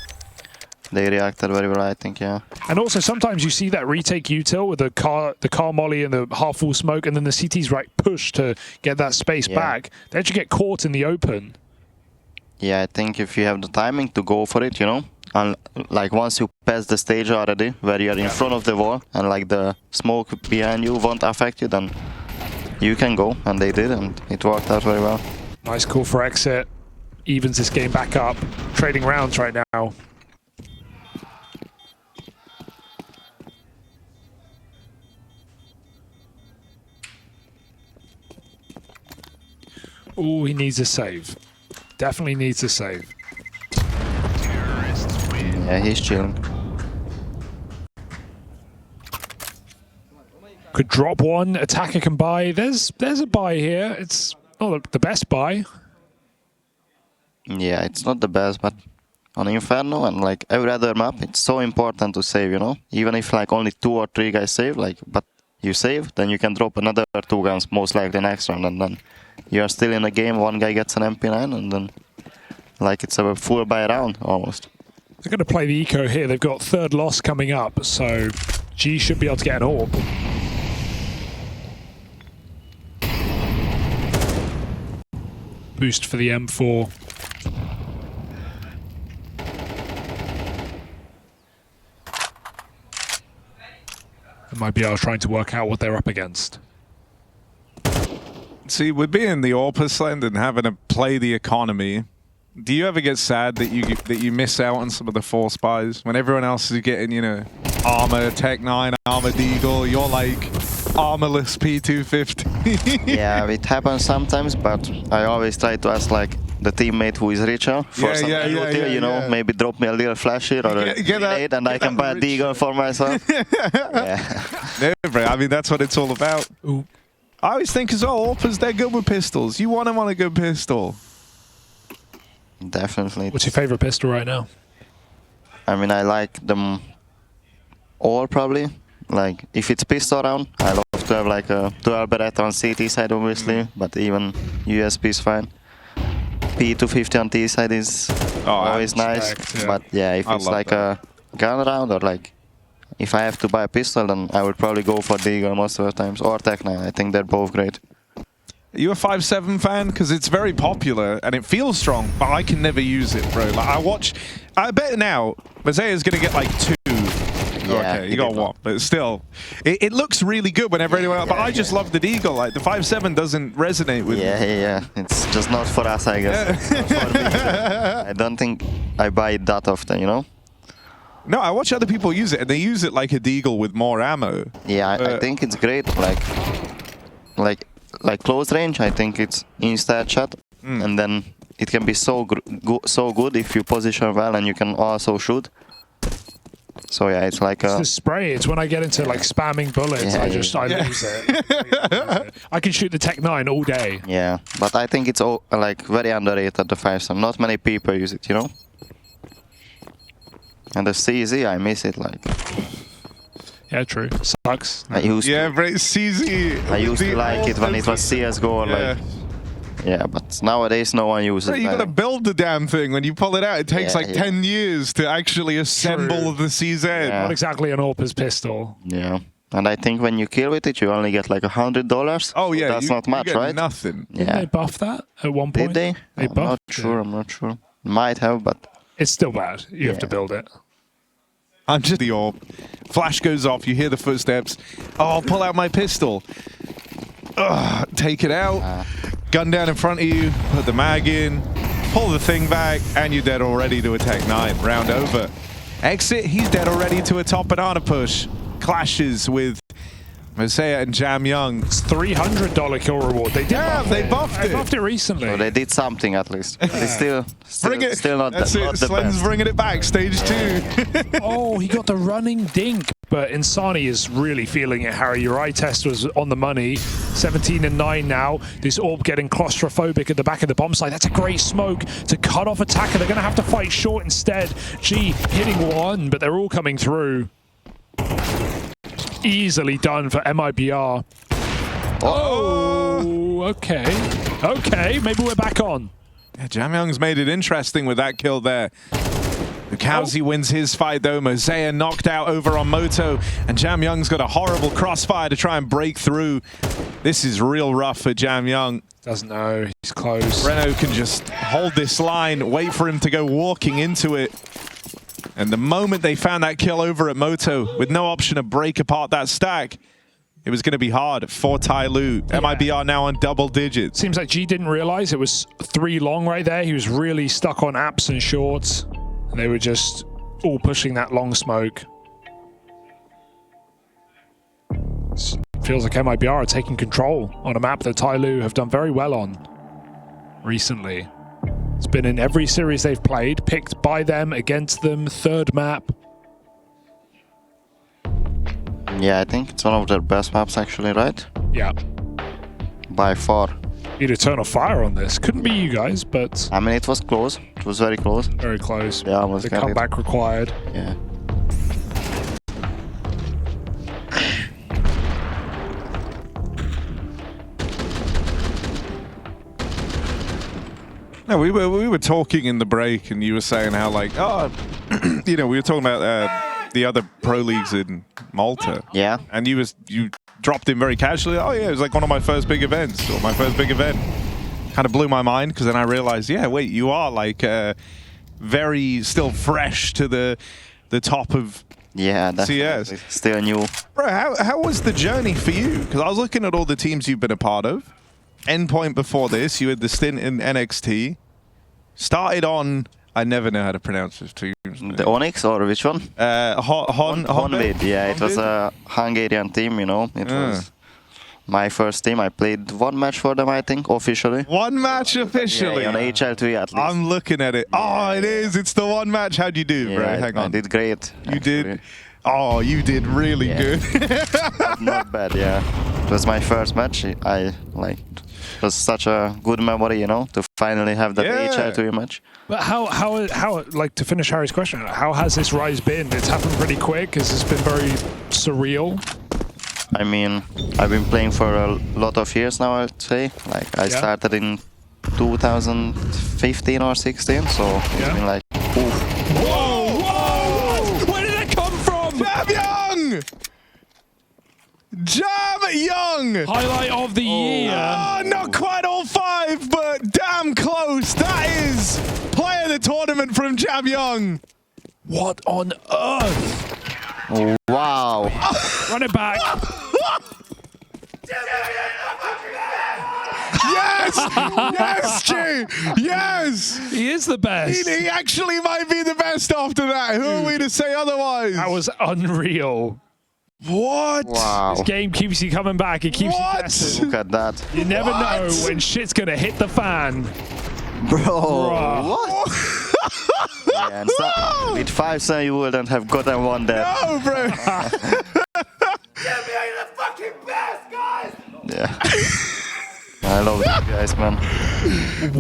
reacted very well, I think, yeah. And also sometimes you see that retake util with the car molly and the half full smoke, and then the CT's right push to get that space back. They actually get caught in the open. Yeah, I think if you have the timing to go for it, you know, and like once you pass the stage already, where you're in front of the wall and like the smoke behind you won't affect you, then you can go, and they did, and it worked out very well. Nice call for Exit. Evens this game back up. Trading rounds right now. Oh, he needs a save. Definitely needs a save. Yeah, he's chilling. Could drop one. Attacker can buy. There's a buy here. It's not the best buy. Yeah, it's not the best, but on Inferno and like every other map, it's so important to save, you know? Even if like only 2 or 3 guys save, like, but you save, then you can drop another 2 guns most likely next round, and then you are still in the game, 1 guy gets an MP9, and then like it's a full buy round almost. They're going to play the eco here. They've got 3rd loss coming up, so G should be able to get an orb. Boost for the M4. MIBR trying to work out what they're up against. See, with being the Orpus land and having to play the economy, do you ever get sad that you miss out on some of the force buys when everyone else is getting, you know, armor, Tech 9, armor Deagle? You're like armorless P250. Yeah, it happens sometimes, but I always try to ask like the teammate who is richer for some utility, you know, maybe drop me a little flash here or a grenade, and I can buy a Deagle for myself. Yeah. Never. I mean, that's what it's all about. Ooh. I always think as well, Orpus, they're good with pistols. You want them on a good pistol. Definitely. What's your favorite pistol right now? I mean, I like them all probably. Like, if it's pistol round, I love to have like a 12 Beretta on CT side, obviously, but even USP is fine. P250 on T side is always nice, yeah. but yeah, if it's like a gun round or like if I have to buy a pistol, then I would probably go for Deagle most of the times, or Tech 9. I think they're both great. Are you a 5.7 fan? Because it's very popular and it feels strong, but I can never use it, bro. Like I bet now, Mosea's going to get like 2 Okay, you got did one, but still, it looks really good whenever anyone else. But I just love the Deagle. Like the 5.7 doesn't resonate with me. Yeah. It's just not for us, I guess. Not for me either. I don't think I buy it that often, you know? No, I watch other people use it, and they use it like a Deagle with more ammo. Yeah, I think it's great. Like close range, I think it's insta shot, and then it can be so good if you position well and you can also shoot. So yeah, it's like It's the spray. It's when I get into like spamming bullets, I lose it. I can shoot the Tech 9 all day. Yeah, but I think it's all, like very underrated, the 5.7. Not many people use it, you know. And the CZ, I miss it. Like Yeah, true. Sucks. I used Yeah, to, but CZ. I used to like it when it was CS:GO. Or like yeah, but nowadays no one uses it. You gotta build the damn thing. When you pull it out, it takes like 10 years to actually assemble the CZ. Yeah. Not exactly an AWP's pistol. Yeah, and I think when you kill with it, you only get like $100. Oh yeah, that's not much, you get right? Nothing. Didn't they buff that at one point? Did they? They I'm buffed not sure. I'm not sure. Might have, but It's still bad. You have to build it. I'm just the orb. Flash goes off. You hear the footsteps. Oh, I'll pull out my pistol. Ugh, take it out. Gun down in front of you. Put the mag in. Pull the thing back, and you're dead already to a Tech 9. Round over. Exit. He's dead already to a top banana push. Clashes with Mosea and Jam Young. It's $300 kill reward. They did buff they it. buffed They it. buffed it recently. so they did something at least. But it's still not, That's not it. the Slen's best. bringing it back. Stage 2. Oh, he got the running dink. But Insani is really feeling it, Harry. Your eye test was on the money. 17-9 now. This orb getting claustrophobic at the back of the bomb site. That's a great smoke to cut off attacker. They're going to have to fight short instead. G hitting one, but they're all coming through. Easily done for MIBR. Oh, okay. Okay, maybe we're back on. Yeah, Jam Young's made it interesting with that kill there. Lukowski wins his fight though. Mosea knocked out over on Moto, and Jam Young's got a horrible crossfire to try and break through. This is real rough for Jam Young. Doesn't know. He's close. Renault can just hold this line, wait for him to go walking into it. And the moment they found that kill over at Moto, with no option to break apart that stack, it was going to be hard for TYLOO. Yeah. MIBR now on double digits. Seems like G didn't realize it was 3 long right there. He was really stuck on apps and shorts. And they were just all pushing that long smoke. Feels like MIBR are taking control on a map that TYLOO have done very well on recently. It's been in every series they've played, picked by them, against them, third map. Yeah, I think it's one of their best maps actually, right? Yeah. By far. Need a turn of fire on this. Couldn't be you guys, but I mean, it was close. It was very close. very close. Yeah, almost The got it. comeback required. Yeah. No, we were talking in the break, and you were saying how like, oh, you know, we were talking about the other pro leagues in Malta. Yeah. And you dropped in very casually. Oh yeah, it was like one of my first big events, or my first big event. Kind of blew my mind because then I realized, yeah, wait, you are like very still fresh to the top of Yeah, definitely. CS. Still new. Bro, how was the journey for you? Because I was looking at all the teams you've been a part of. Endpoint before this, you had the stint in NXT. Started on, I never know how to pronounce this team. The Onyx or which one? Honvid. Yeah, it was a Hungarian team, you know. It was my first team. I played 1 match for them, I think, officially. 1 match officially. Yeah, on HL2 at least. I'm looking at it. Oh, it is. It's the 1 match. How'd you do, bro? Yeah, Hang I on. did great. You did? Oh, you did really good. Not bad, yeah. It was my first match. It was such a good memory, you know, to finally have that HL2 match. But how like to finish Harry's question, how has this rise been? It's happened pretty quick. Has this been very surreal? I mean, I've been playing for a lot of years now, I'd say. Like, I started in 2015 or 16, so it's been like, oof. Whoa! Whoa! Where did that come from? Jam Young! Jam Young! Highlight of the year. Oh, not quite all 5, but damn close. That is player of the tournament from Jam Young. What on earth? Wow. Run it back. Yes! Yes, G! Yes! He is the best. He actually might be the best after that. Who are we to say otherwise? That was unreal. What? Wow. This game keeps you coming back. It keeps you What? guessing. Look at that. You never What? know when shit's gonna hit the fan. Bro. Bruh. What? Yeah, and so, with 5-7 you wouldn't have gotten one there. No, bro. Yeah. I love these guys, man.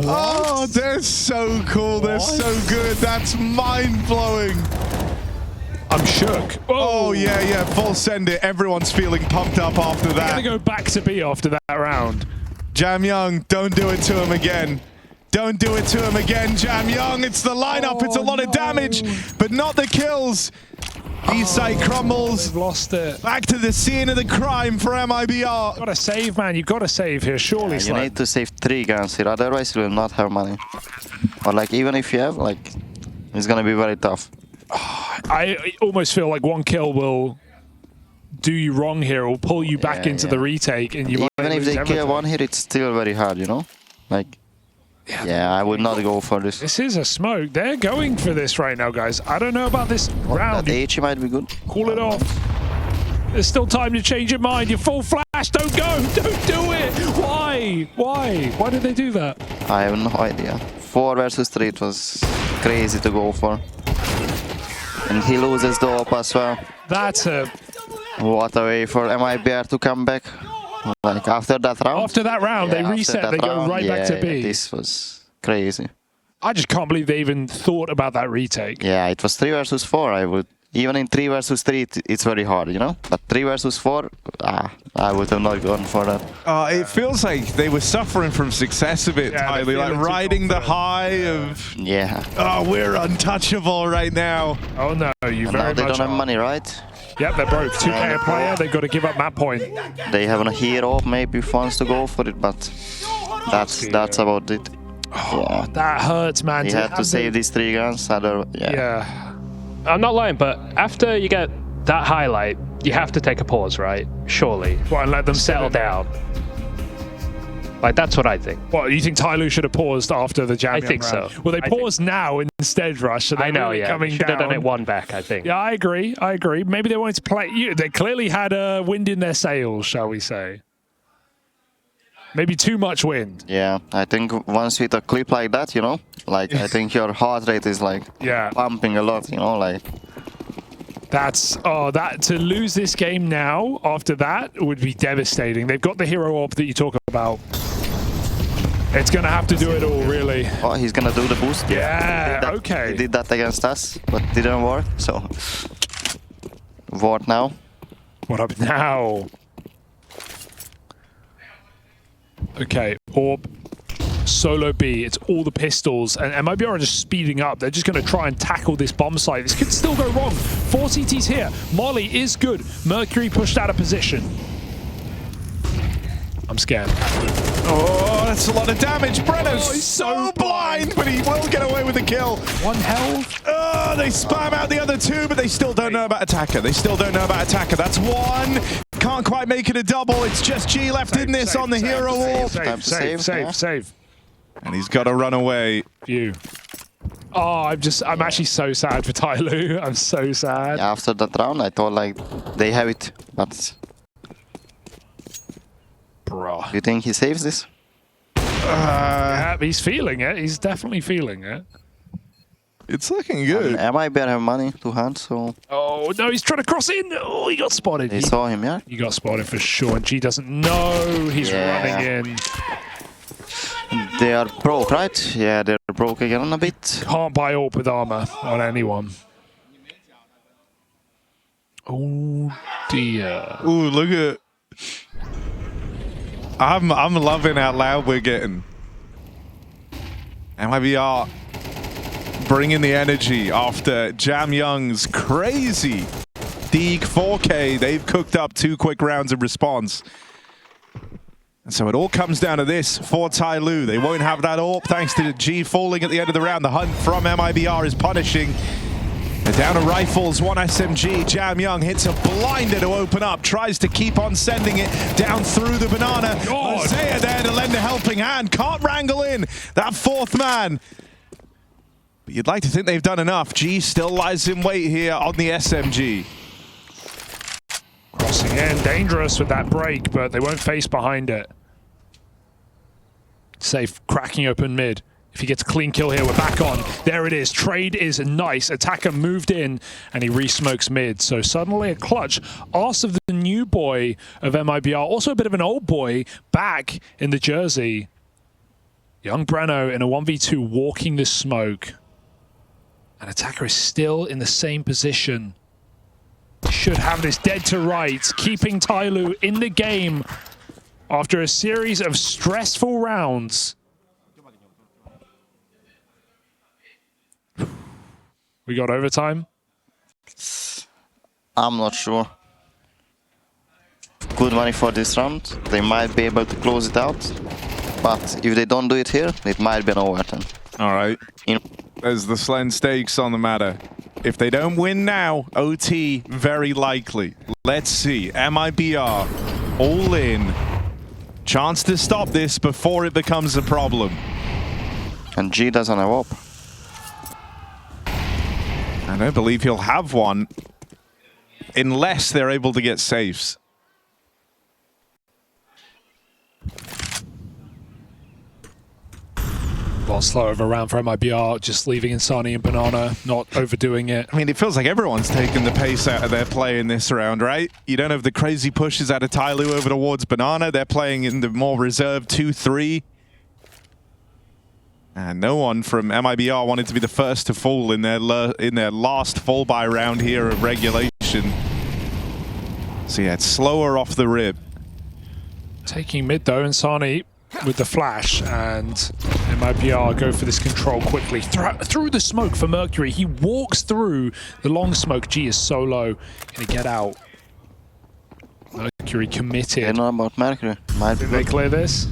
Oh, they're so cool. They're so good. That's mind-blowing. I'm shook. Oh, yeah. Full send it. Everyone's feeling pumped up after Gonna that. go back to B after that round. Jam Young, don't do it to him again. Don't do it to him again, Jam Young. It's the lineup. It's a lot of damage, but not the kills. Eastside crumbles. They've lost it. Back to the scene of the crime for MIBR. Gotta save, man. You gotta save here, surely. You Slime. need to save 3 guns here, otherwise you will not have money. Or like, even if you have, like, it's gonna be very tough. I almost feel like one kill will do you wrong here. It will pull you back into the retake, and you Even might if lose they everything. kill one here, it's still very hard, you know? Like, yeah, I would not go for this. This is a smoke. They're going for this right now, guys. I don't know about this round. That H might be good. Call it off. There's still time to change your mind. You're full flash. Don't go. Don't do it. Why? Why? Why did they do that? I have no idea. 4 versus 3, it was crazy to go for. And he loses the op as well. That's a... What a way for MIBR to come back. Like, after that round. After that round, they after reset. that They go round, right back to B. This was crazy. I just can't believe they even thought about that retake. Yeah, it was 3 versus 4. I would... Even in 3 versus 3, it's very hard, you know? But 3 versus 4, I would have not gone for that. It feels like they were suffering from success a bit, Yeah, Tyler. they're Like feeling too riding the confident. high of, Yeah. oh, we're untouchable right now. Oh no, you And very now they much don't have are. money, right? Yep, they're broke. 2K a player. They've got to give up that point. They have a hero, maybe wants to go for it, but that's about it. Yeah. That hurts, man. He had to have save the- these 3 guns, Yeah. I'm not lying, but after you get that highlight, you have to take a pause, right? Surely. What, and let them Settle down. Like, that's what I think. What, you think TYLOO should have paused after the Jam I Young think round? so. Well, they I think- paused now instead, Rush. So I know, really yeah. coming Should have done down. it 1 back, I think. Yeah, I agree. Maybe they wanted to play you. They clearly had a wind in their sails, shall we say. Maybe too much wind. Yeah, I think once with a clip like that, you know, like I think your heart rate is like Yeah. pumping a lot, you know, like That's that to lose this game now after that would be devastating. They've got the hero op that you talk about. It's gonna have to do it all, really. oh, he's gonna do the boost. Yeah, He okay. did that against us, but didn't work. So what now? What up now? Okay, Orb, solo B, it's all the pistols, and MIBR are just speeding up. They're just going to try and tackle this bomb site. This could still go wrong. 4 CTs here. Molly is good. Mercury pushed out of position. I'm scared. Oh, that's a lot of damage. Brenner's he's so so blind, but he will get away with the kill. 1 health. Oh, they spam out the other 2, but they still don't know about Attacker. That's 1. Can't quite make it a double. It's just G left in this on the hero orb. Time to Save, save, yeah. save. And he's got to run away. Phew. Oh, I'm actually so sad for TYLOO. I'm so sad. Yeah, after that round, I thought like they have it, but Bruh. you think he saves this? Yeah, he's feeling it. He's definitely feeling it. It's looking good. MIBR have money to hand, so Oh, no, he's trying to cross in. Oh, he got spotted. they saw him, yeah. He got spotted for sure, and G doesn't know he's Yeah. running in. They are broke, right? Yeah, they're broke again a bit. Can't buy AWP with armor on anyone. Oh, dear. Ooh, look at... I'm loving how loud we're getting. MIBR bringing the energy after Jam Young's crazy Deeg 4K. They've cooked up 2 quick rounds of response. And so it all comes down to this for TYLOO. They won't have that AWP thanks to G falling at the end of the round. The hunt from MIBR is punishing. They're down to rifles, one SMG. Jam Young hits a blinder to open up, tries to keep on sending it down through the banana. Isaiah there to lend a helping hand, can't wrangle in that fourth man. But you'd like to think they've done enough. G still lies in wait here on the SMG. Crossing in, dangerous with that break, but they won't face behind it. Safe, cracking open mid. If he gets a clean kill here, we're back on. There it is. Trade is nice. Attacker moved in, and he re-smokes mid. So suddenly a clutch. Arse of the new boy of MIBR. Also a bit of an old boy back in the jersey. Young Breno in a 1v2 walking the smoke. And Attacker is still in the same position. Should have this dead to rights, keeping TYLOO in the game after a series of stressful rounds. We got overtime? I'm not sure. Good money for this round. They might be able to close it out. But if they don't do it here, it might be an overtime. All right. There's the Slen stakes on the matter. If they don't win now, OT very likely. Let's see. MIBR all in. Chance to stop this before it becomes a problem. And G doesn't have op. I don't believe he'll have one unless they're able to get safes. Well, slow of a round for MIBR, just leaving Insani and Banana, not overdoing it. I mean, it feels like everyone's taking the pace out of their play in this round, right? You don't have the crazy pushes out of TYLOO over towards Banana. They're playing in the more reserved 2-3. And no one from MIBR wanted to be the first to fall in their last fall by round here of regulation. So yeah, it's slower off the rip. Taking mid though, Insani with the flash, and MIBR go for this control quickly. Through the smoke for Mercury. He walks through the long smoke. G is so low. Gonna get out. Mercury committed. I know about Mercury. Might be Did they good. clear this?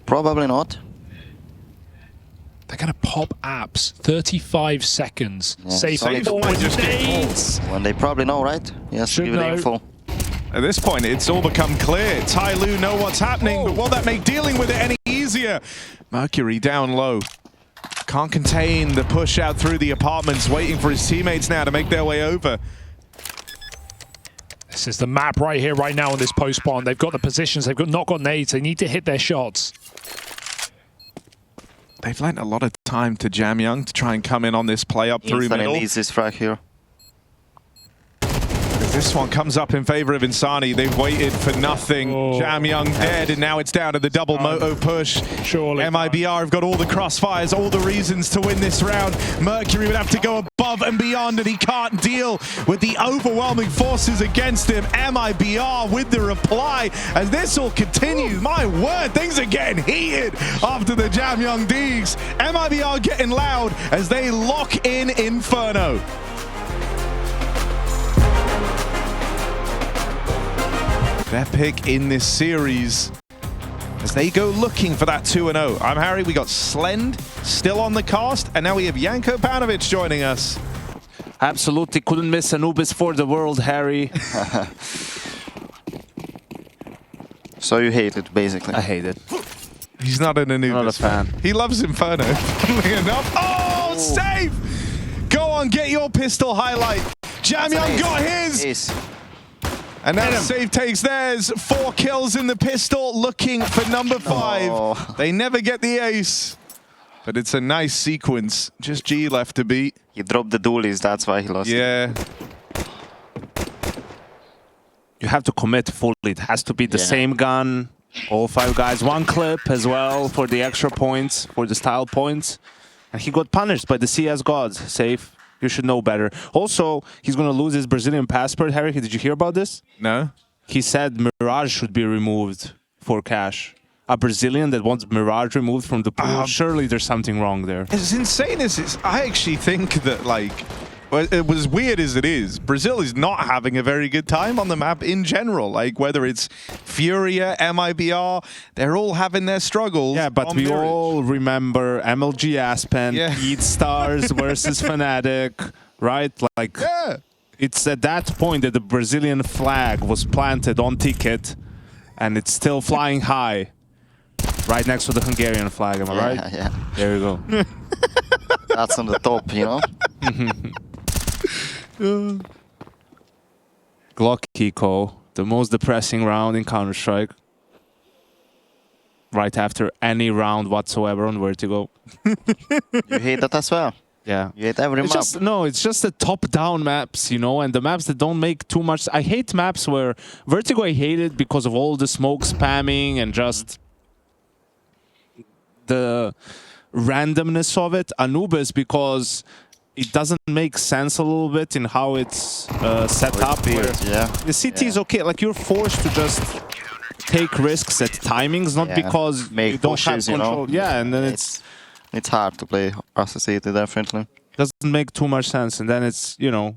Probably not. They're gonna pop apps. 35 seconds. Yeah, Safe solid. forward Just get nades. When they probably know, right? Yes, Should give it know. info. At this point, it's all become clear. TYLOO know what's happening, but will that make dealing with it any easier? Mercury down low. Can't contain the push out through the apartments, waiting for his teammates now to make their way over. This is the map right here, right now on this post spawn. They've got the positions, they've not got nades. They need to hit their shots. They've lent a lot of time to Jam Young to try and come in on this play up through Instantly middle. needs this frag here. This one comes up in favor of Insani. They've waited for nothing. Oh. Jam Young dead, and now it's down to the double moto push. Surely. MIBR have got all the crossfires, all the reasons to win this round. Mercury would have to go above and beyond, and he can't deal with the overwhelming forces against him. MIBR with the reply, as this will continue. My word, things are getting heated after the Jam Young Deegs. MIBR getting loud as they lock in Inferno. Their pick in this series as they go looking for that 2-0. I'm Harry, we got Slend still on the cast, and now we have Janko Panovic joining us. Absolutely couldn't miss Anubis for the world, Harry. So you hate it, basically. I hate it. He's not an Anubis Not a fan. He loves Inferno, funnily enough. Oh, save! Go on, get your pistol highlight. Jam Young got his! Ace. And now Save takes theirs. 4 kills in the pistol, looking for number 5. Oh. They never get the ace. But it's a nice sequence. Just G left to beat. He dropped the dualies, that's why he lost. Yeah. You have to commit fully. It has to be the same gun. All 5 guys. 1 clip as well for the extra points, for the style points. And he got punished by the CS gods. Safe. You should know better. Also, he's going to lose his Brazilian passport. Harry, did you hear about this? No? He said Mirage should be removed for cash. A Brazilian that wants Mirage removed from the pool. Surely there's something wrong there. As insane as it's, I actually think that, like, it was weird as it is, Brazil is not having a very good time on the map in general. Like, whether it's Furia, MIBR, they're all having their struggles. Yeah, but we Mirage. all remember MLG Aspen, Yeah. Eat Stars versus Fnatic, right? Like, Yeah. it's at that point that the Brazilian flag was planted on Ticket, and it's still flying high, right next to the Hungarian flag. Am I right? Yeah. There you go. That's on the top, you know. Glock Kiko, the most depressing round in Counter-Strike. Right after any round whatsoever on Vertigo. You hate that as well. Yeah. You hate every It's map. just, no, it's just the top-down maps, you know, and the maps that don't make too much. I hate maps where Vertigo, I hate it because of all the smoke spamming and just the randomness of it. Anubis, because it doesn't make sense a little bit in how it's set up. Where Yeah. the CT is okay, like you're forced to just take risks at timings, not Yeah. because Make you don't pushes, have you know. control. Yeah, and then It's hard to play associated, definitely. doesn't make too much sense, and then it's, you know,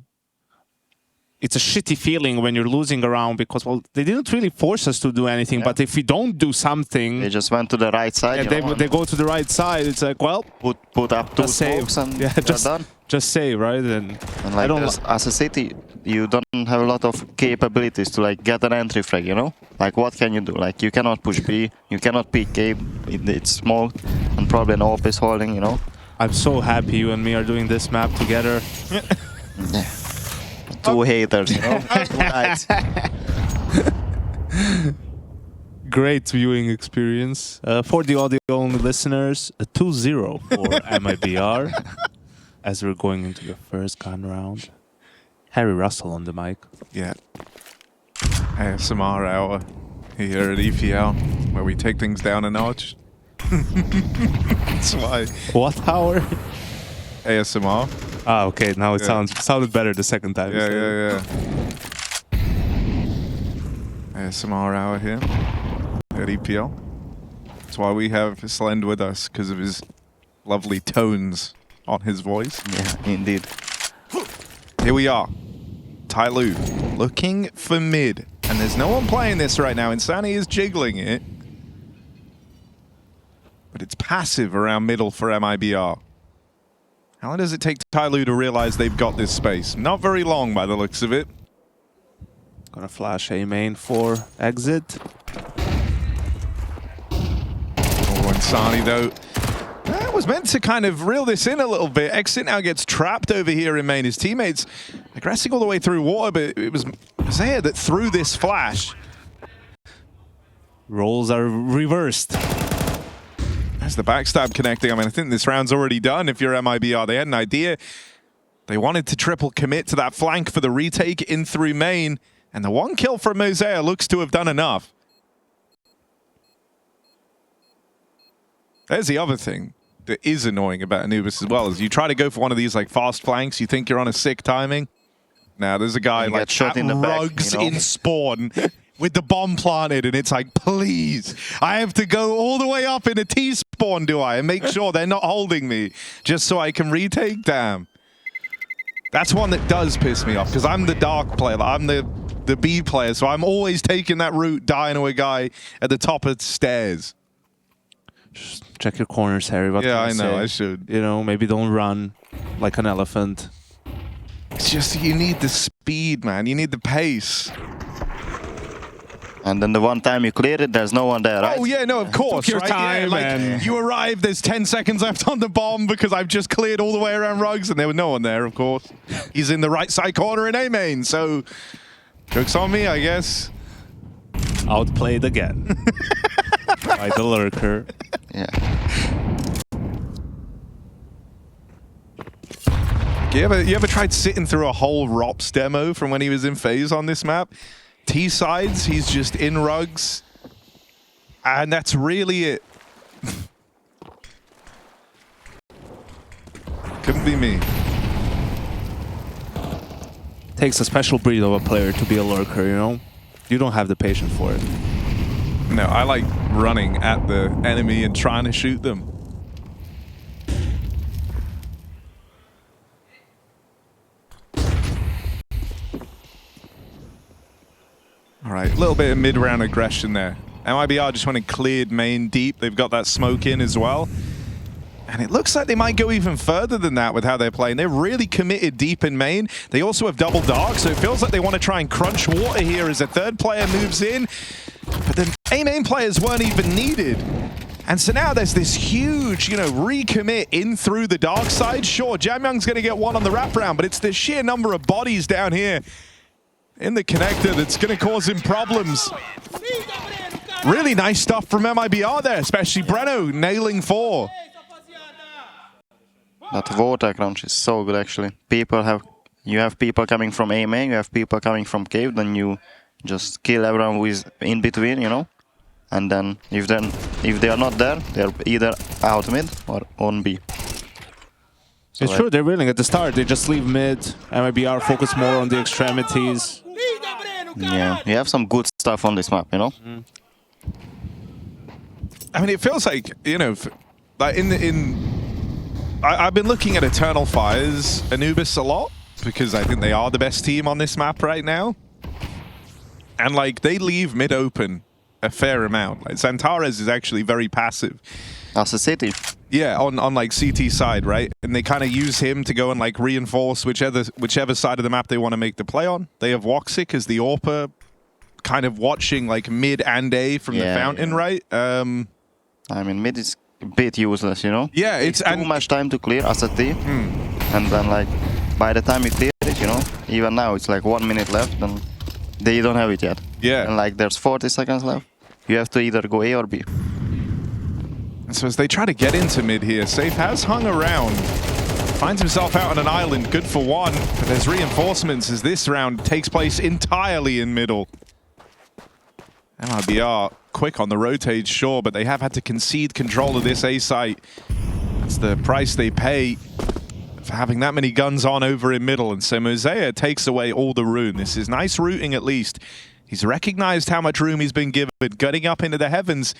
it's a shitty feeling when you're losing around because, well, they didn't really force us to do anything, Yeah. but if we don't do something They just went to the right side. and you they, know, they go to the right side, it's like, well, put up two just save. smokes and Yeah, they're just done. save, right? And And I like don't as a city, you don't have a lot of capabilities to like get an entry frag, you know? Like what can you do? Like you cannot push B, you cannot pick A, it's smoked, and probably an AWP is holding, you know? I'm so happy you and me are doing this map together. Yeah. Two haters, you know? Two knights. Great viewing experience. For the audio-only listeners, a 2-0 for MIBR as we're going into the first gun round. Harry Russell on the mic. Yeah. ASMR hour here at EPL, where we take things down a notch. That's why. What hour? ASMR. Ah, okay. Now it Yeah. sounded better the second time. Yeah, yeah, yeah. ASMR hour here at EPL. That's why we have Slend with us, because of his lovely tones on his voice. Yeah, indeed. Here we are. TYLOO looking for mid. And there's no one playing this right now. Insani is jiggling it. But it's passive around middle for MIBR. How long does it take TYLOO to realize they've got this space? Not very long by the looks of it. Gonna flash A main for exit. Oh, Insani though. That was meant to kind of reel this in a little bit. Exit now gets trapped over here in main. His teammates aggressing all the way through water, but it was Zaya that threw this flash. Roles are reversed. There's the backstab connecting. I mean, I think this round's already done if you're MIBR. They had an idea. They wanted to triple commit to that flank for the retake in through main. And the one kill from Mosea looks to have done enough. There's the other thing that is annoying about Anubis as well, is you try to go for one of these like fast flanks, you think you're on a sick timing. Now there's a guy You like get shot at in the back, rugs you know? in spawn with the bomb planted, and it's like, please, I have to go all the way up in a T-spawn, do I? And make sure they're not holding me just so I can retake? Damn. That's one that does piss me off, because I'm the dark player. I'm the B player, so I'm always taking that route, dying to a guy at the top of the stairs. Just check your corners, Harry. What Yeah, can I know, say? I should. You know, maybe don't run like an elephant. It's just, you need the speed, man. You need the pace. And then the one time you clear it, there's no one there, right? Oh, yeah, no, of course. your right? time Yeah, like, and- you arrive, there's 10 seconds left on the bomb because I've just cleared all the way around rugs, and there was no one there, of course. He's in the right side corner in A main, so joke's on me, I guess. Outplayed again by the lurker. Yeah. You ever tried sitting through a whole ROPS demo from when he was in phase on this map? T-sides, he's just in rugs. And that's really it. Couldn't be me. Takes a special breed of a player to be a lurker, you know? You don't have the patience for it. No, I like running at the enemy and trying to shoot them. right, a little bit of mid-round aggression there. MIBR just went and cleared main deep. They've got that smoke in as well. And it looks like they might go even further than that with how they're playing. They're really committed deep in main. They also have double dark, so it feels like they want to try and crunch water here as a third player moves in. But the main players weren't even needed. And so now there's this huge, you know, recommit in through the dark side. Sure, Jamyoung's going to get one on the wraparound, but it's the sheer number of bodies down here in the connector that's going to cause him problems. Really nice stuff from MIBR there, especially Breno nailing 4. That water crunch is so good actually. You have people coming from A main, you have people coming from cave, then you just kill everyone who is in between, you know. And then if they are not there, they're either out mid or on B. So It's true, they're willing at the start. They just leave mid. MIBR focus more on the extremities. yeah, you have some good stuff on this map, you know. I mean, it feels like, you know, like I've been looking at Eternal Fire's Anubis a lot because I think they are the best team on this map right now. And like they leave mid open a fair amount. Like Xantares is actually very passive. As a city. Yeah, on like CT side, right? And they kind of use him to go and like reinforce whichever side of the map they want to make the play on. They have Woxic as the AWPer, kind of watching like mid and A from the fountain, right? I mean, mid is a bit useless, you know? Yeah, it's too much time to clear as a team. And then like, by the time you clear it, you know, even now it's like 1 minute left and they don't have it yet. Yeah. And like there's 40 seconds left. You have to either go A or B. And so as they try to get into mid here, Safe has hung around. Finds himself out on an island, good for one. But there's reinforcements as this round takes place entirely in middle. MIBR quick on the rotate, sure, but they have had to concede control of this A site. That's the price they pay for having that many guns on over in middle. And so Mosea takes away all the room. This is nice rooting at least. He's recognized how much room he's been given, getting up into the heavens.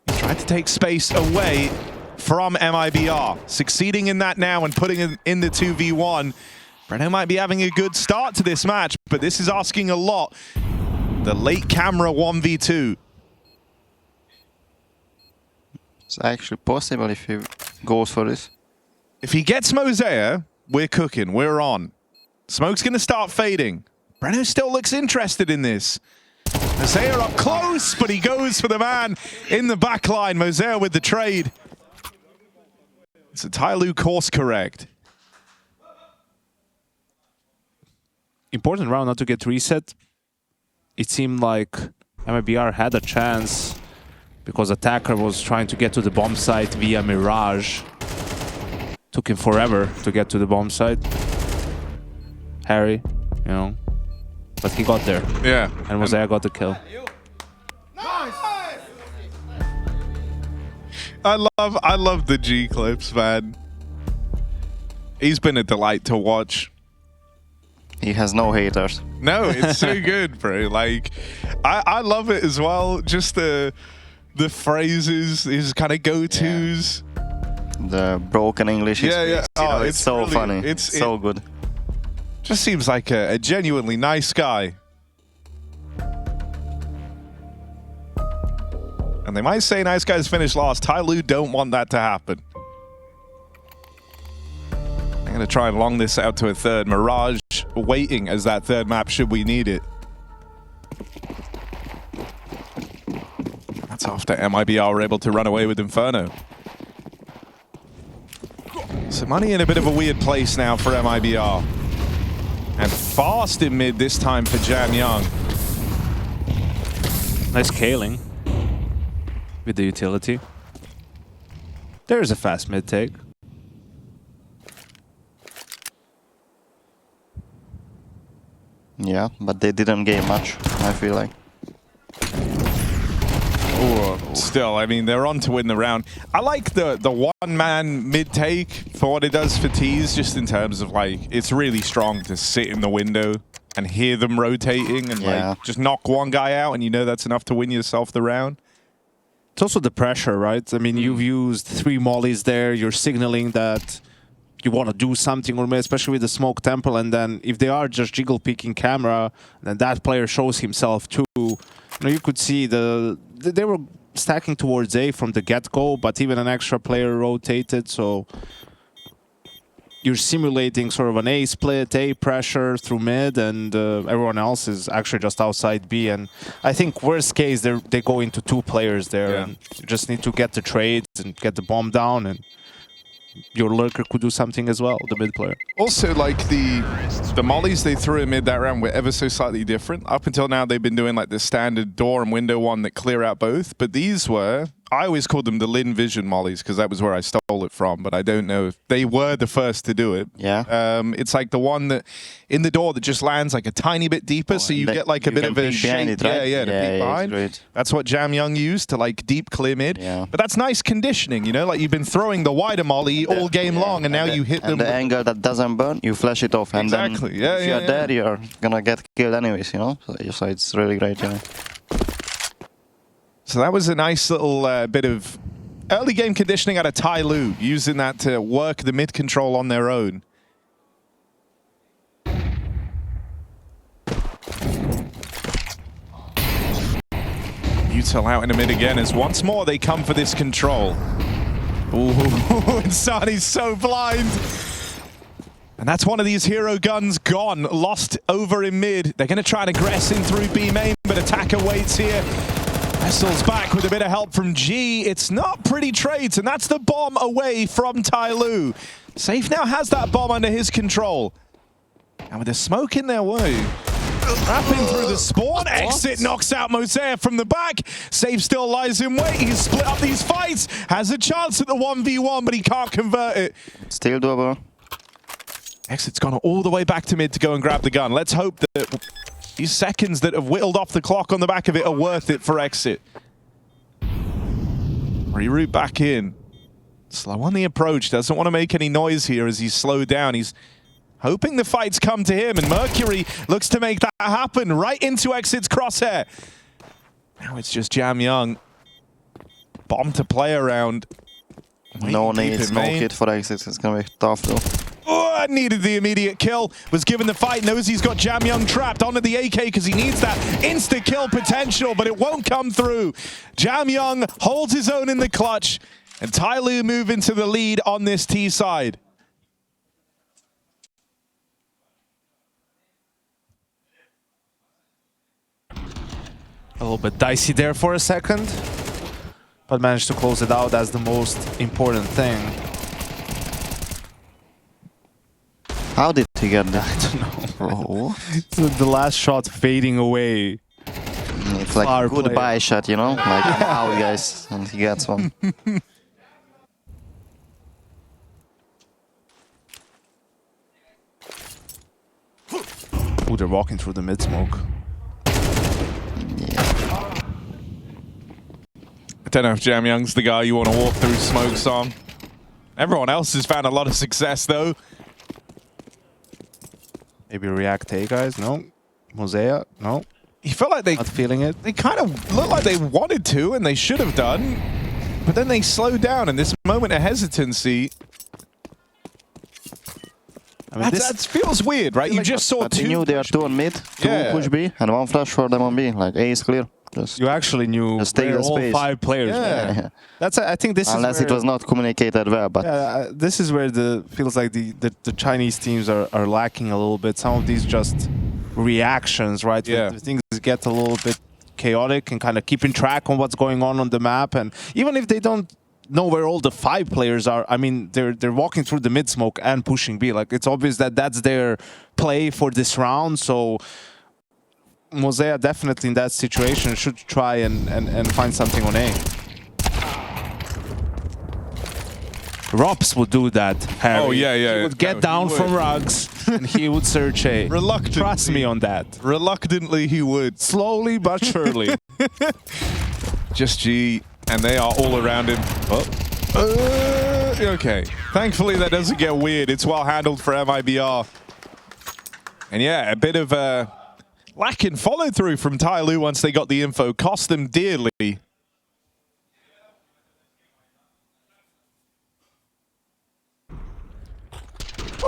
He's tried to take space away from MIBR. Succeeding in that now and putting it in the 2v1. Breno might be having a good start to this match, but this is asking a lot. The late camera 1v2. It's actually possible if he goes for this. If he gets Mosea, we're cooking, we're on. Smoke's gonna start fading. Breno still looks interested in this. Mosea up close, but he goes for the man in the back line. Mosea with the trade. It's a TYLOO course correct. Important round not to get reset. It seemed like MIBR had a chance because Attacker was trying to get to the bomb site via Mirage. Took him forever to get to the bomb site. Harry, you know, but he got there. Yeah. And Mosea got the kill. I love the G clips, man. He's been a delight to watch. He has no haters. No, it's so good, bro. Like, I love it as well. Just the phrases, his kind of go-tos. The broken English. Yeah. Oh, it's so brilliant. funny. It's so good. Just seems like a genuinely nice guy. And they might say nice guys finish last. TYLOO don't want that to happen. I'm going to try and long this out to a third. Mirage waiting as that third map should we need it. That's after MIBR were able to run away with Inferno. So money in a bit of a weird place now for MIBR. And fast in mid this time for Jamyoung. Nice scaling with the utility. There's a fast mid take. Yeah, but they didn't gain much, I feel like. Still, I mean, they're on to win the round. I like the one-man mid-take for what it does for Tees, just in terms of, like, it's really strong to sit in the window and hear them rotating and, like, just knock one guy out and you know that's enough to win yourself the round. It's also the pressure, right? I mean, you've used 3 mollies there. You're signaling that you want to do something, or especially with the smoke temple, and then if they are just jiggle picking camera, then that player shows himself too. You know, you could see they were stacking towards A from the get-go, but even an extra player rotated, so you're simulating sort of an A split, A pressure through mid, and everyone else is actually just outside B. And I think worst case, they go into 2 players there, and you just need to get the trades and get the bomb down, and your lurker could do something as well, the mid player. Also, like the mollies they threw in mid that round were ever so slightly different. Up until now, they've been doing like the standard door and window one that clear out both, but these were, I always called them the Lin Vision mollies because that was where I stole it from, but I don't know if they were the first to do it. Yeah. It's like the one that in the door that just lands like a tiny bit deeper, so you get like a bit of a shape. It, right? Yeah, to peek behind. Great. That's what Jam Young used to like deep clear mid. Yeah. But that's nice conditioning, you know, like you've been throwing the wider molly all game long, and now you hit them. And the angle that doesn't burn, you flash it off, and exactly. then if you're there, you're gonna get killed anyways, you know. So it's really great. Yeah. So that was a nice little bit of early game conditioning out of TYLOO, using that to work the mid control on their own. Util out in the mid again as once more they come for this control. Ooh, and Sani's so blind. And that's one of these hero guns gone, lost over in mid. They're going to try and aggress in through B main, but attacker waits here. Wrestles back with a bit of help from G. It's not pretty trades, and that's the bomb away from TYLOO. Safe now has that bomb under his control. And with the smoke in their way, wrapping through the spawn, Exit knocks out Mosea from the back. Safe still lies in wait. He's split up these fights, has a chance at the 1v1, but he can't convert it. Still doable. Exit's gone all the way back to mid to go and grab the gun. Let's hope that these seconds that have whittled off the clock on the back of it are worth it for Exit. Reroute back in. Slow on the approach. Doesn't want to make any noise here as he's slowed down. He's hoping the fights come to him, and Mercury looks to make that happen right into Exit's crosshair. Now it's just Jam Young. Bomb to play around. No need smoke it for Exit. It's gonna be tough though. Oh, needed the immediate kill. Was given the fight. Knows he's got Jam Young trapped onto the AK because he needs that insta-kill potential, but it won't come through. Jam Young holds his own in the clutch, and TYLOO move into the lead on this T side. A little bit dicey there for a second, but managed to close it out. That's the most important thing. How did he get that? I don't know. Oh, The last shot fading away. it's like a goodbye shot, you know? Like, I'm out, guys, and he gets one. Ooh, they're walking through the mid smoke. I don't know if Jam Young's the guy you want to walk through smokes on. Everyone else has found a lot of success, though. Maybe react A, guys? No. Mosea? No. He felt like Not feeling it. they kind of looked like they wanted to, and they should have done. But then they slowed down in this moment of hesitancy. I mean, That feels weird, right? You just saw But two. he knew there are 2 on mid, 2 push B, and 1 flash for them on B. Like, A is clear. Just you actually knew Just take where the all space. 5 players were. yeah. That's, I think this Unless is where, it was not communicated well, but this is where feels like the Chinese teams are lacking a little bit. Some of these just reactions, right? Yeah. When things get a little bit chaotic and kind of keeping track on what's going on the map. And even if they don't know where all the 5 players are, I mean, they're walking through the mid smoke and pushing B. Like, it's obvious that that's their play for this round. So Mosea definitely in that situation should try and find something on A. Rops would do that, Harry. Oh, yeah. He would get down from rugs and he would search A. Reluctantly. Trust me on that. Reluctantly, he would. Slowly but surely. Just G, and they are all around him. Okay. Thankfully, that doesn't get weird. It's well handled for MIBR. And yeah, a bit of lack in follow-through from TYLOO once they got the info. Cost them dearly.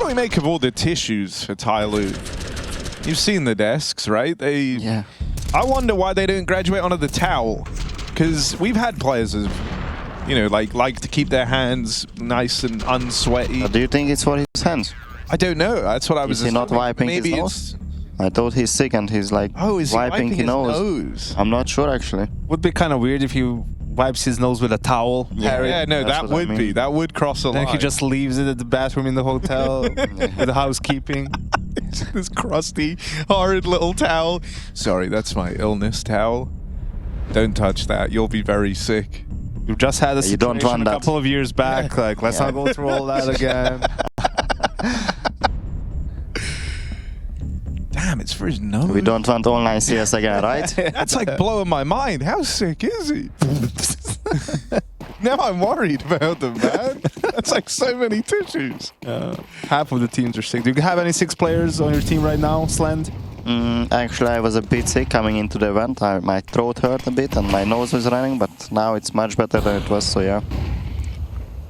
we make of all the tissues for TYLOO? You've seen the desks, right? Yeah. I wonder why they don't graduate onto the towel. Because we've had players who, you know, like to keep their hands nice and unsweaty. Do you think it's for his hands? I don't know. That's what I was Is he not assuming. wiping Maybe his nose? I thought he's sick and he's like is he wiping his nose. I'm not sure actually. Would be kind of weird if he wipes his nose with a towel. Yeah, no, That's that what I would mean. be. That would cross a Then line. he just leaves it at the bathroom in the hotel with the housekeeping. This crusty, horrid little towel. Sorry, that's my illness towel. Don't touch that. You'll be very sick. We've just had a You don't situation want a that. couple of years back. Like, let's not go through all that again. Damn, it's for his nose. We don't want online CS again, right? That's like blowing my mind. How sick is he? Now I'm worried about them, man. That's like so many tissues. Half of the teams are sick. Do you have any 6 players on your team right now, Slend? Actually, I was a bit sick coming into the event. My throat hurt a bit and my nose was running, but now it's much better than it was, so yeah.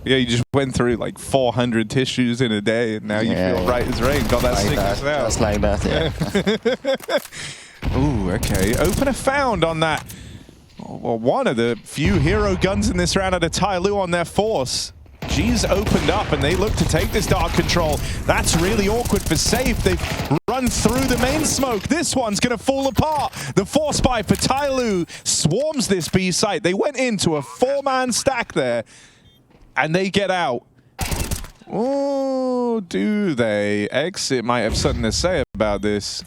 Yeah, you just went through like 400 tissues in a day, and now you feel right as rain. Got that Like sickness that, out. just like that, yeah. Ooh, okay. Opener found on that. Well, one of the few hero guns in this round at a TYLOO on their force. G's opened up and they look to take this dark control. That's really awkward for Safe. They've run through the main smoke. This one's going to fall apart. The force buy for TYLOO swarms this B site. They went into a 4-man stack there and they get out. Oh, do they? Exit might have something to say about this.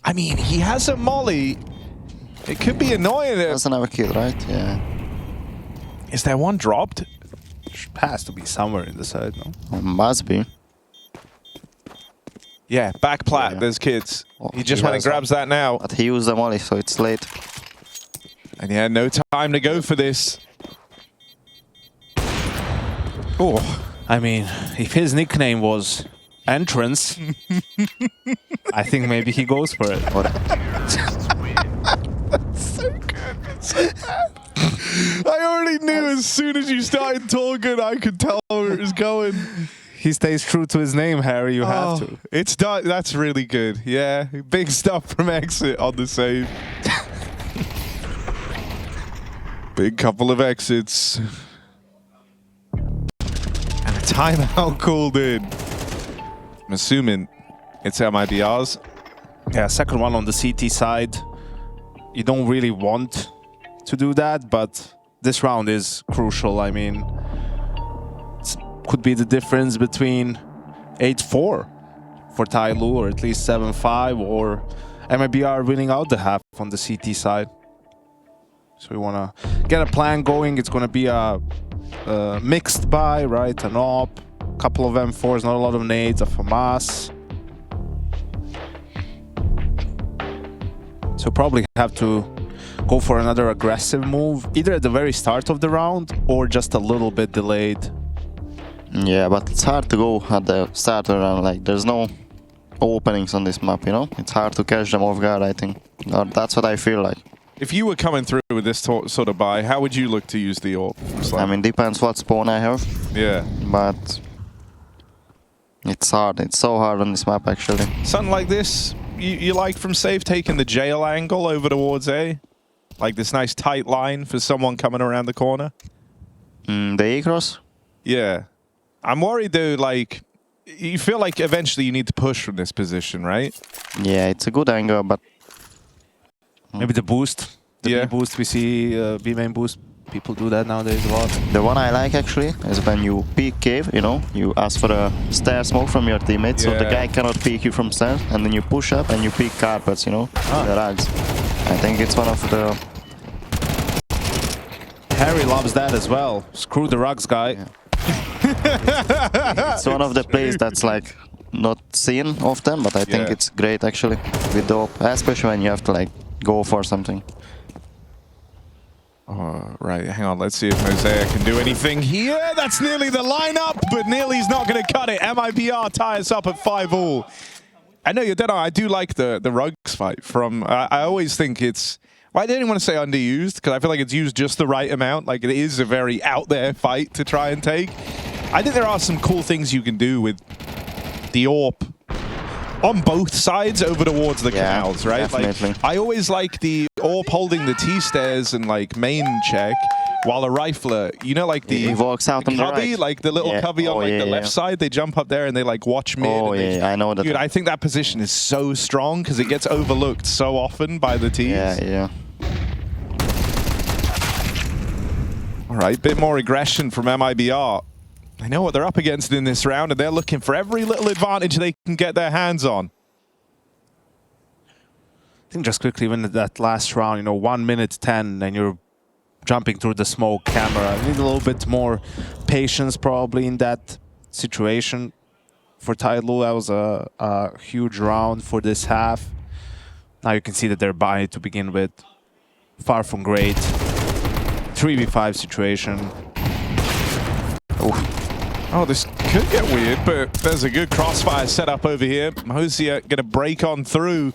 I mean, he has a molly. It could be annoying. Doesn't have a kill, right? Yeah. Is there one dropped? Has to be somewhere in the side, no? Must be. Yeah, back plat, Yeah. there's kids. Well, He just he went and has grabs that now. But he used the molly, so it's late. And yeah, no time to go for this. Oh, I mean, if his nickname was Entrance, I think maybe he goes for it. so good. It's so bad. I already knew as soon as you started talking, I could tell where it was going. He stays true to his name, Harry. You have to. It's done. That's really good. Yeah, big stuff from Exit on the save. Big couple of exits. And a timeout called in. I'm assuming it's MIBR's. Yeah, second one on the CT side. You don't really want to do that, but this round is crucial. I mean, it could be the difference between 8-4 for TYLOO, or at least 7-5, or MIBR winning out the half on the CT side. So we want to get a plan going. It's going to be a mixed buy, right? An op, couple of M4s, not a lot of nades, a FAMAS. So probably have to go for another aggressive move, either at the very start of the round or just a little bit delayed. Yeah, but it's hard to go at the start of the round. Like, there's no openings on this map, you know? It's hard to catch them off guard, I think. Or that's what I feel like. If you were coming through with this sort of buy, how would you look to use the AWP? I mean, depends what spawn I have, yeah. but it's hard. It's so hard on this map, actually. Something like this, you like from Safe, taking the jail angle over towards A? Like this nice tight line for someone coming around the corner? The A-cross? Yeah. I'm worried though, like, you feel like eventually you need to push from this position, right? Yeah, it's a good angle, but Maybe the boost. The Yeah. B boost we see, B main boost. People do that nowadays a lot. the one I like, actually, is when you peek cave, you know? You ask for a stair smoke from your teammate, so the Yeah. guy cannot peek you from stairs, and then you push up and you peek carpets, you know? The rugs. I think it's one of the... Harry loves that as well. Screw the rugs guy. Yeah. It's one of the plays that's like not seen often, but I think Yeah. it's great actually with the op, especially when you have to like go for something. Right, hang on, let's see if Mosaic can do anything here. That's nearly the lineup, but nearly's not going to cut it. MIBR tie us up at 5-all. I know you're dead on. I do like the rugs fight from... I always think it's... Well, I didn't want to say underused, because I feel like it's used just the right amount. Like, it is a very out-there fight to try and take. I think there are some cool things you can do with the AWP on both sides over towards the canals, right? Definitely. Like, I always like the AWP holding the T-stairs and like main check, while a rifler, you know, like the he walks out on the cubby, right. like the little cubby on like the left side, they jump up there and they like watch mid. Oh, and they, yeah, I know that. Dude, I think that position is so strong because it gets overlooked so often by the teams. Yeah. All right, bit more aggression from MIBR. They know what they're up against in this round, and they're looking for every little advantage they can get their hands on. I think just quickly, when that last round, you know, 1 minute 10, and you're jumping through the smoke camera, you need a little bit more patience probably in that situation. For TYLOO, that was a huge round for this half. Now you can see that they're by to begin with. Far from great. 3v5 situation. Oh, this could get weird, but there's a good crossfire set up over here. Mosier going to break on through.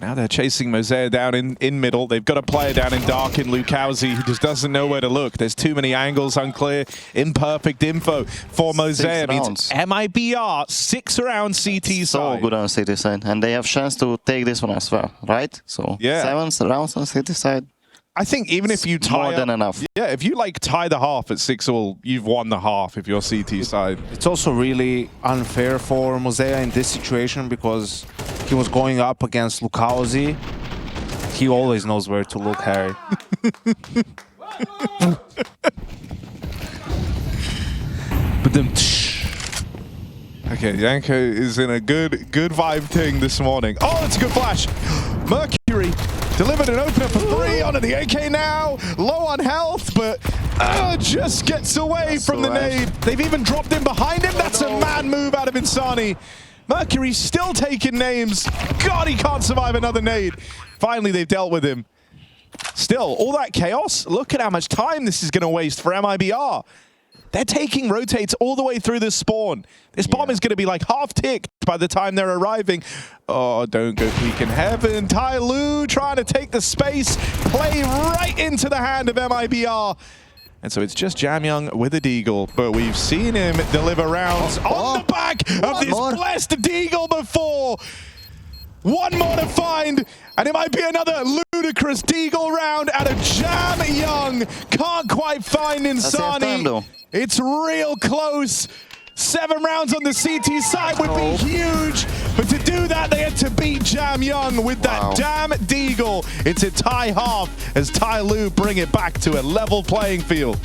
Now they're chasing Mosier down in middle. They've got a player down in dark in Lukowski who just doesn't know where to look. There's too many angles, unclear, imperfect info for Mosier. It means MIBR, 6 rounds CT side. So good on CT side. And they have chance to take this one as well, right? So yeah. 7 rounds on CT side. I think even if you tie more than enough. Yeah, if you like tie the half at 6-all, you've won the half if you're CT side. It's also really unfair for Mosier in this situation because he was going up against Lukowski. He always knows where to look, Harry. But then, okay, Yanko is in a good vibe thing this morning. Oh, it's a good flash. Mercury delivered an opener for 3 onto the AK now. Low on health, but just gets away from the nade. They've even dropped in behind him. That's a mad move out of Insani. Mercury still taking names. God, he can't survive another nade. Finally, they've dealt with him. Still, all that chaos. Look at how much time this is going to waste for MIBR. They're taking rotates all the way through this spawn. This bomb is going to be like half ticked by the time they're arriving. Oh, don't go peek in heaven. TYLOO trying to take the space, play right into the hand of MIBR. And so it's just Jamyoung with a deagle, but we've seen him deliver rounds on the back of this blessed deagle before. One more to find, and it might be another ludicrous deagle round out of Jamyoung. Can't quite find Insani. It's real close. 7 rounds on the CT side would be huge, but to do that, they had to beat Jamyoung with that damn deagle. It's a tie half as TYLOO bring it back to a level playing field.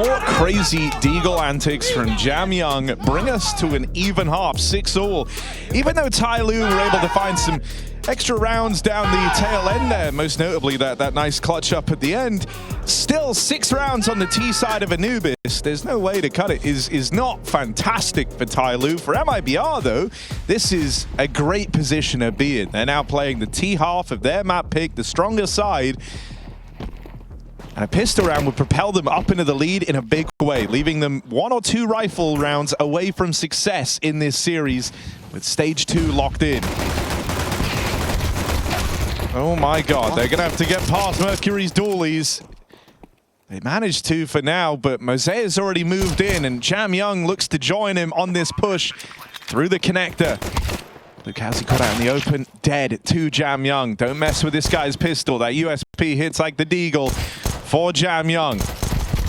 More crazy deagle antics from Jam Young bring us to an even half, 6-all. Even though TYLOO were able to find some extra rounds down the tail end there, most notably that nice clutch up at the end, still 6 rounds on the T side of Anubis. There's no way to cut it. Is not fantastic for TYLOO. For MIBR though, this is a great position to be in. They're now playing the T half of their map pick, the stronger side. And a pistol round would propel them up into the lead in a big way, leaving them 1 or 2 rifle rounds away from success in this series, with stage 2 locked in. Oh my god, they're gonna have to get past Mercury's dualies. They managed to for now, but Mosea's already moved in, and Jam Young looks to join him on this push through the connector. Lucasi got out in the open, dead to Jam Young. Don't mess with this guy's pistol. That USP hits like the deagle for Jam Young.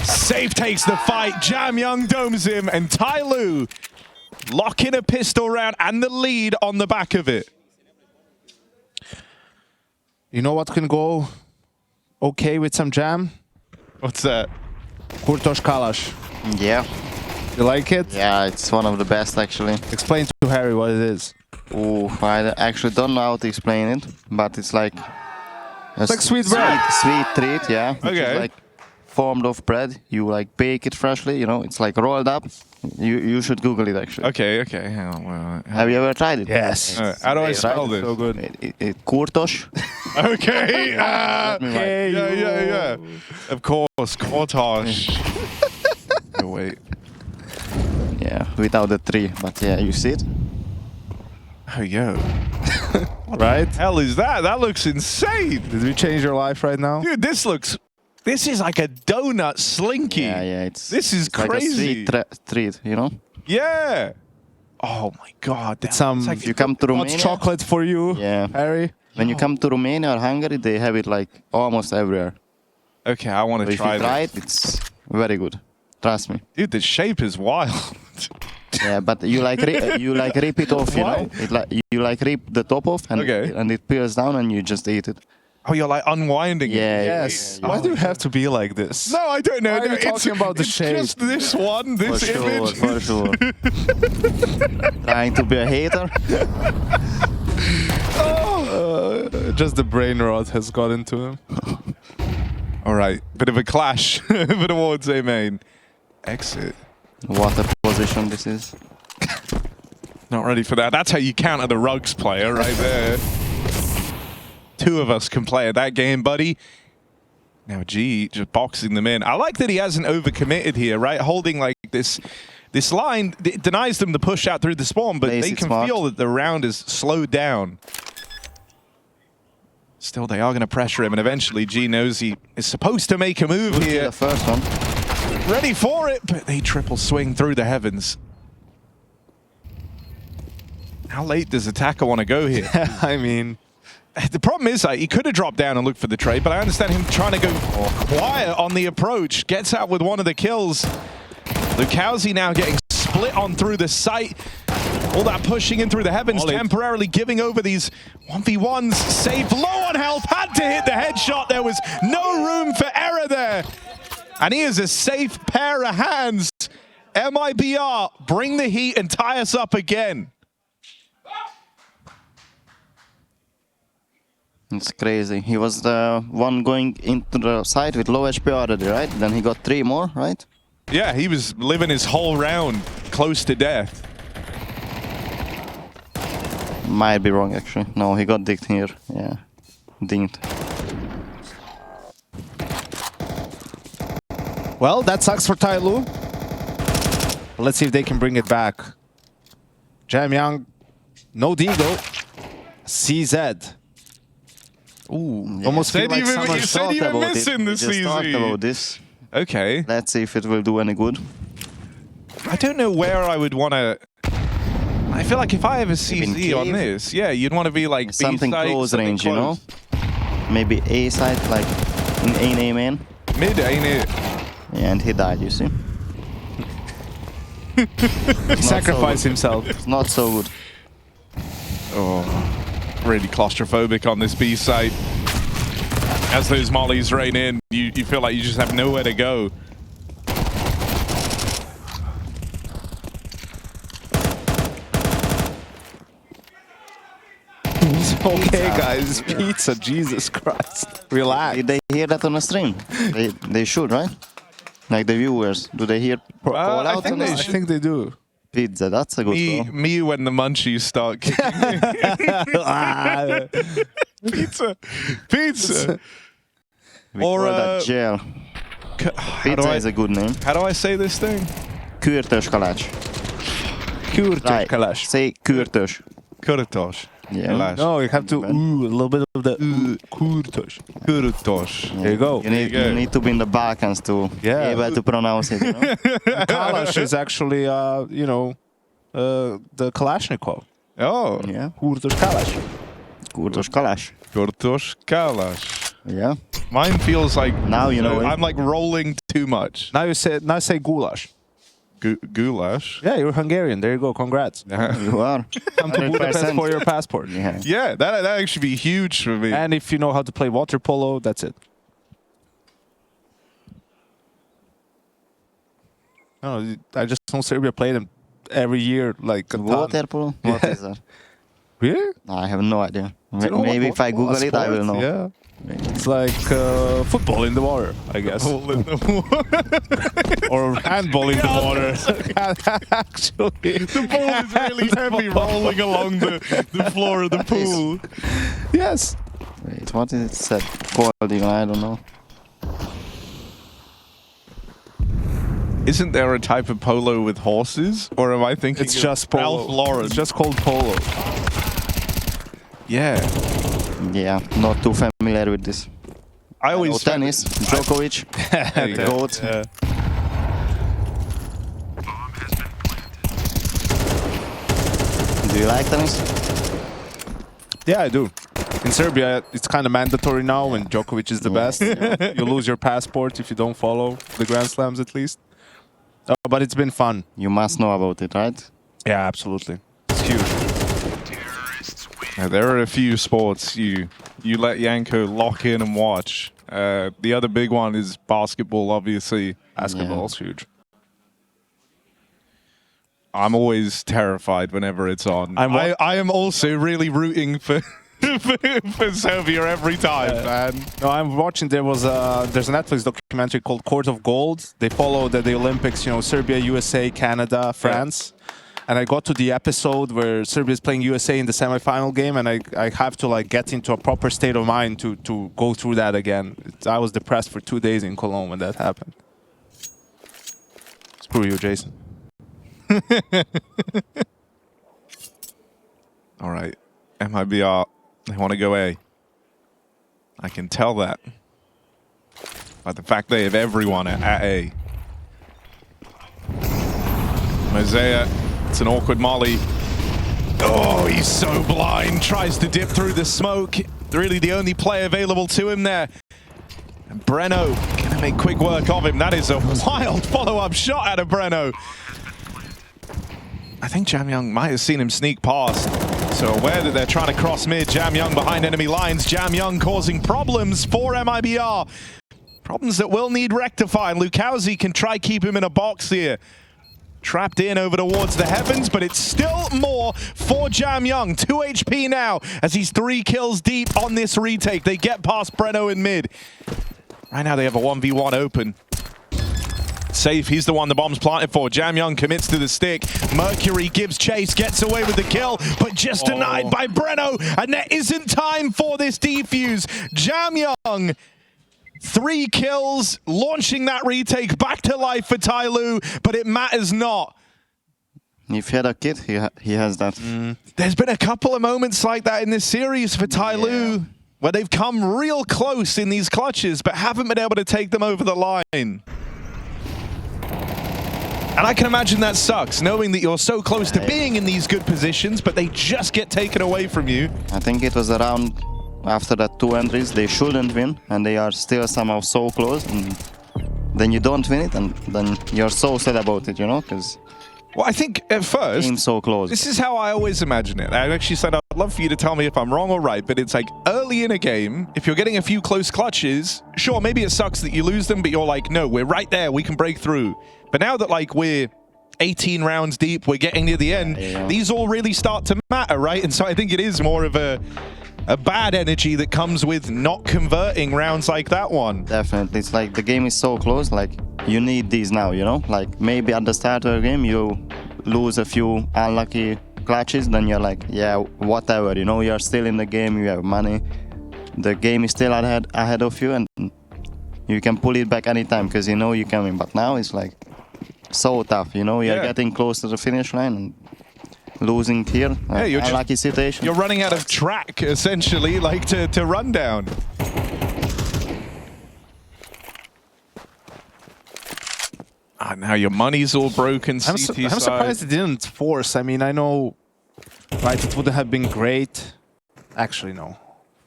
Safe takes the fight. Jam Young domes him, and TYLOO lock in a pistol round and the lead on the back of it. You know what can go okay with some jam? What's that? Kurtosh Kalash. Yeah. You like it? Yeah, it's one of the best actually. Explain to Harry what it is. Oh, I actually don't know how to explain it, but it's like a like sweet bread. Sweet treat, yeah. Which Okay. is like formed of bread. You like bake it freshly, you know. It's like rolled up. You should Google it actually. Okay. Have you ever tried it? Yes. How do I Right? spell this? So good. Kurtosh. Okay. Okay. Yeah. Of course, Kurtosh. Oh, wait. Yeah, without the tree, but yeah, you see it. Oh, yo. Right? Hell is that? That looks insane. Did we change your life right now? Dude, this is like a donut slinky. Yeah, This is it's like a crazy. sweet treat, you know. Yeah. Oh my god. It's some It's like If you come to hot Romania, chocolate for you, Yeah. Harry. when you come to Romania or Hungary, they have it like almost everywhere. okay, I want So to if try you try this. it, it's very good. Trust me. Dude, the shape is wild. Yeah, but you like rip it off, you know. You like rip the top off, and Okay. and it peels down, and you just eat it. Oh, you're like unwinding it. Yeah. Yes. Why do you have to be like this? No, I don't know. Why are No, you talking about the it's shape? just this one, For this sure, image. for sure. Trying to be a hater. Just the brain rot has got into him. All right, bit of a clash for towards A main. Exit. What a position this is. Not ready for that. That's how you counter the rugs player right there. 2 of us can play at that game, buddy. Now G just boxing them in. I like that he hasn't overcommitted here, right? Holding like this line, it denies them the push out through the spawn, but Plays they it can smart. feel that the round is slowed down. Still, they are going to pressure him, and eventually G knows he is supposed to make a move here. The first one. Ready for it, but they triple swing through the heavens. How late does Attacker want to go here? I mean, The problem is, like, he could have dropped down and looked for the trade, but I understand him trying to go quiet on the approach. Gets out with one of the kills. Lucasi now getting split on through the site. All that pushing in through the heavens, temporarily giving over these 1v1s. Saved low on health, had to hit the headshot. There was no room for error there. And he is a safe pair of hands. MIBR, bring the heat and tie us up again. It's crazy. He was the one going into the side with low HP already, right? Then he got 3 more, right? Yeah, he was living his whole round close to death. Might be wrong, actually. No, he got dicked here. Yeah, dinged. well, that sucks for TYLOO. Let's see if they can bring it back. Jam Young, no deagle. CZ. Ooh, Almost feel said like you someone said you were about it. missing the We just talked CZ. about this. Okay. Let's see if it will do any good. I don't know where I would want to... I feel like if I have a CZ on cave? this, yeah, you'd want to be like Something B-side, close something range, you know? close. Maybe A side, like in A main. Mid, ain't it? Yeah, and he died, you see? Sacrifice himself. It's not so good. Oh, really claustrophobic on this B site. As those mollies rain in, you feel like you just have nowhere to go. Okay, guys, pizza, Jesus Christ. Relax. Did they hear that on the stream? They should, right? Like the viewers, do they hear call I out think on the they I stream? think they do. Pizza, that's a good call. Me when the munchies start kicking. Pizza. Pizza. We Or, call that jail. Pizza is a good name. How do I say this thing? Kürtös kalács. Right. Kalash. Say kürtös. Kurtosh. Yeah. No, you have to a little bit of the kurtosh. Kurtosh. There you go. You need to be in the Balkans to be able to pronounce it. You know? Kalash is actually, you know, the Kalashnikov. Oh. Yeah. Kurtosh Kalash. Kürtös kalács. Kurtosh Kalash. Yeah. Mine feels like Now you know it. I'm like rolling too much. Now say goulash. Goulash. Yeah, you're Hungarian. There you go. Congrats. You are. Come to Budapest for your passport. Yeah. Yeah, that actually be huge for me. And if you know how to play water polo, that's it. No, I just know Serbia play them every year, like a ton. Water polo? What is that? Really? No, I have no idea. You know Maybe what if I water polo Google it, I will know. Yeah. It's like football in the water, I guess. Or handball in the water. Actually. The ball is really heavy rolling along the floor of the pool. Yes. Wait, what is it said? Called even? I don't know. Isn't there a type of polo with horses? Or am I thinking It's of just polo. Ralph Lauren? It's just called polo. Yeah. Yeah, not too familiar with this. I always Tennis, Djokovic, the GOAT. Yeah. Do you like tennis? Yeah, I do. In Serbia, it's kind of mandatory now when Djokovic is the best. You lose your passport if you don't follow the Grand Slams, at least. But it's been fun. You must know about it, right? Yeah, absolutely. It's huge. Now, there are a few sports you let Yanko lock in and watch. The other big one is basketball, obviously. Basketball's huge. I'm always terrified whenever it's on. I am also really rooting for for Serbia every time, man. No, I'm watching. There's a Netflix documentary called Court of Gold. They followed the Olympics, you know, Serbia, USA, Canada, France. And I got to the episode where Serbia is playing USA in the semifinal game, and I have to like get into a proper state of mind to go through that again. I was depressed for 2 days in Cologne when that happened. Screw you, Jason. All right, MIBR, they want to go A. I can tell that by the fact they have everyone at A. Mosaic, it's an awkward molly. Oh, he's so blind. Tries to dip through the smoke. Really the only play available to him there. And Breno gonna make quick work of him. That is a wild follow-up shot out of Breno. I think Jam Young might have seen him sneak past. So aware that they're trying to cross mid. Jam Young behind enemy lines. Jam Young causing problems for MIBR. Problems that will need rectifying. Lukowski can try keep him in a box here. Trapped in over towards the heavens, but it's still more for Jam Young. 2 HP now as he's 3 kills deep on this retake. They get past Breno in mid. Right now they have a 1v1 open. Safe, he's the one the bomb's planted for. Jam Young commits to the stick. Mercury gives chase, gets away with the kill, but just denied by Breno. And there isn't time for this defuse. Jam Young, 3 kills, launching that retake back to life for TYLOO, but it matters not. If he had a kid, he has that. There's been a couple of moments like that in this series for TYLOO, where they've come real close in these clutches, but haven't been able to take them over the line. And I can imagine that sucks, knowing that you're so close to being in these good positions, but they just get taken away from you. I think it was around after that 2 entries, they shouldn't win, and they are still somehow so close. And then you don't win it, and then you're so sad about it, you know, because Well, I think at first, game's so close. this is how I always imagine it. I actually said I'd love for you to tell me if I'm wrong or right, but it's like early in a game, if you're getting a few close clutches, sure, maybe it sucks that you lose them, but you're like, no, we're right there, we can break through. But now that like we're 18 rounds deep, we're getting near the end, these all really start to matter, right? And so I think it is more of a a bad energy that comes with not converting rounds like that one. Definitely. It's like the game is so close, like you need these now, you know? Like maybe at the start of the game you lose a few unlucky clutches, then you're like, yeah, whatever, you know, you're still in the game, you have money. The game is still ahead of you and you can pull it back anytime because you know you can win. But now it's like so tough, you know, you're getting close to the finish line and losing here. Yeah, you're unlucky situation. You're running out of track, essentially, like to run down. Now your money's all broken. I'm surprised it didn't force. I mean, I know, right, it would have been great. Actually, no.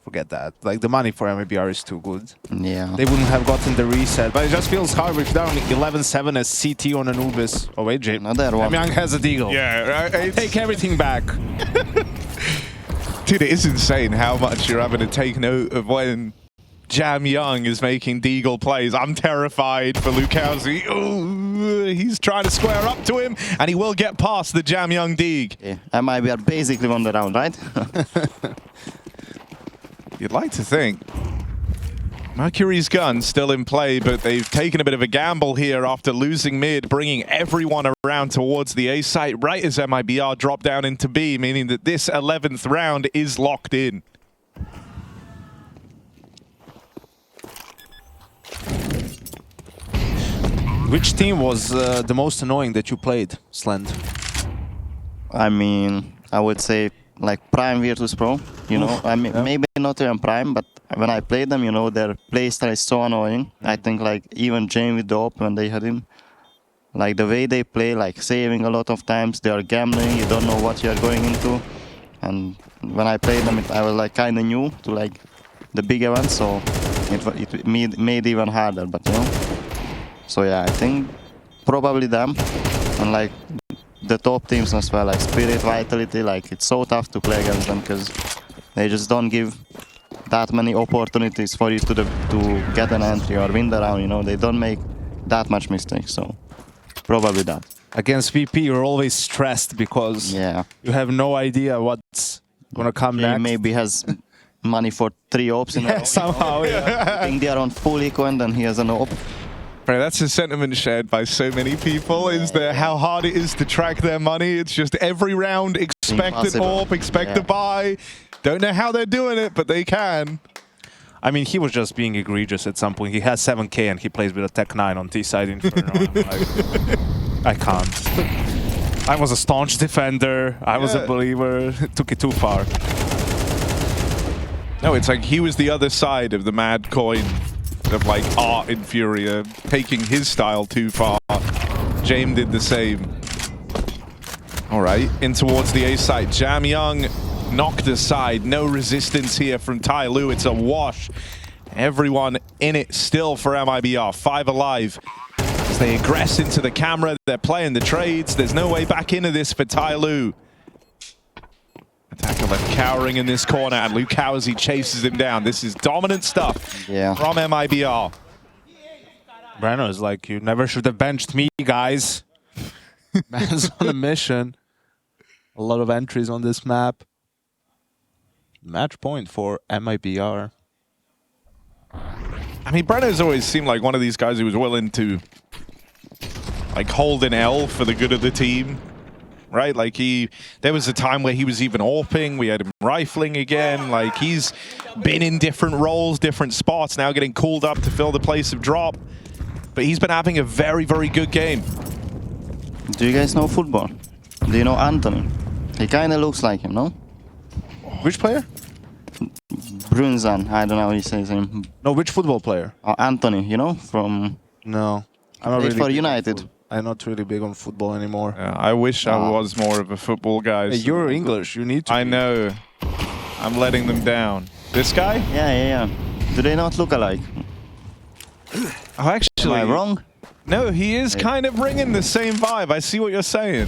Forget that. Like, the money for MIBR is too good. Yeah. They wouldn't have gotten the reset. But it just feels hard if they're on 11-7 as CT on Anubis. Oh, wait, Jay. Another one. Young has a deagle. Yeah, right. Take everything back. Dude, it is insane how much you're having to take note of when Jam Young is making deagle plays. I'm terrified for Lukowski. Ooh, he's trying to square up to him, and he will get past the Jam Young deag. Yeah. MIBR basically won the round, right? You'd like to think. Mercury's gun still in play, but they've taken a bit of a gamble here after losing mid, bringing everyone around towards the A site right as MIBR drop down into B, meaning that this 11th round is locked in. Which team was the most annoying that you played, Slend? I mean, I would say like Prime Virtus Pro, you know, I mean, maybe not even Prime, but when I played them, you know, their playstyle is so annoying. I think like even Jane with the op when they had him, like the way they play, like saving a lot of times, they are gambling, you don't know what you're going into. And when I played them, I was like kind of new to like the bigger ones, so it made even harder, but you know. So yeah, I think probably them, and like the top teams as well, like Spirit, Vitality, like it's so tough to play against them because they just don't give that many opportunities for you to get an entry or win the round, you know, they don't make that much mistakes, so probably that. Against VP, you're always stressed because you have no idea what's gonna come next. Maybe has money for 3 ops in a row. Somehow, I think they are on full eco and then he has an op. Right, that's a sentiment shared by so many people, is that how hard it is to track their money. It's just every round, expect an AWP, expect a buy. Don't know how they're doing it, but they can. I mean, he was just being egregious at some point. He has 7K and he plays with a Tech 9 on T-side Inferno. I can't. I was a staunch defender. I was a believer. Took it too far. No, it's like he was the other side of the mad coin of like art in Furia, taking his style too far. James did the same. All right, in towards the A site. Jam Young knocked aside. No resistance here from TYLOO. It's a wash. Everyone in it still for MIBR. 5 alive. As they aggress into the camera, they're playing the trades. There's no way back into this for TYLOO. Attacker left cowering in this corner, and Lukowski chases him down. This is dominant stuff from MIBR. Breno is like, you never should have benched me, guys. Man's on a mission. A lot of entries on this map. Match point for MIBR. I mean, Breno's always seemed like one of these guys who was willing to like hold an L for the good of the team. Right, like there was a time where he was even AWPing, we had him rifling again, like he's been in different roles, different spots, now getting called up to fill the place of drop. But he's been having a very, very good game. Do you guys know football? Do you know Anthony? He kind of looks like him, no? Which player? Brunzan, I don't know how he says him. No, which football player? Anthony, you know, from... No. I'm not really for United. I'm not really big on football anymore. I wish I was more of a football guy. Hey, you're English, you need to I know. I'm letting them down. This guy? Yeah. Do they not look alike? Oh, actually... Am I wrong? No, he is kind of bringing the same vibe. I see what you're saying.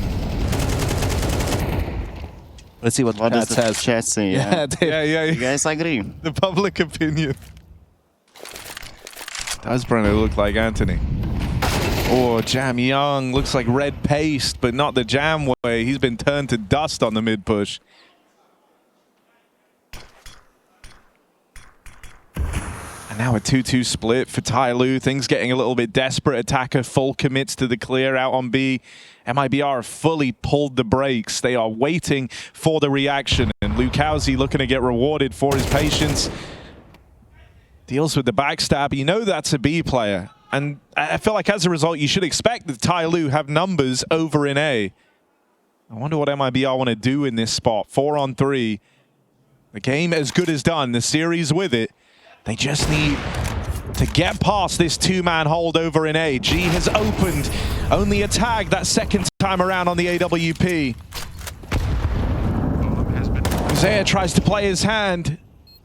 Let's see what does the says. chat say? Yeah. You guys agree? The public opinion. Does Breno look like Anthony? Oh, Jam Young looks like red paste, but not the Jam way. He's been turned to dust on the mid push. Now a 2-2 split for TYLOO. Things getting a little bit desperate. Attacker full commits to the clear out on B. MIBR have fully pulled the brakes. They are waiting for the reaction. And Lukowski looking to get rewarded for his patience. Deals with the backstab. You know that's a B player. And I feel like as a result, you should expect that TYLOO have numbers over in A. I wonder what MIBR want to do in this spot. 4-on-3. The game as good as done. The series with it. They just need to get past this two-man hold over in A. G has opened only a tag that second time around on the AWP. Mosaic tries to play his hand,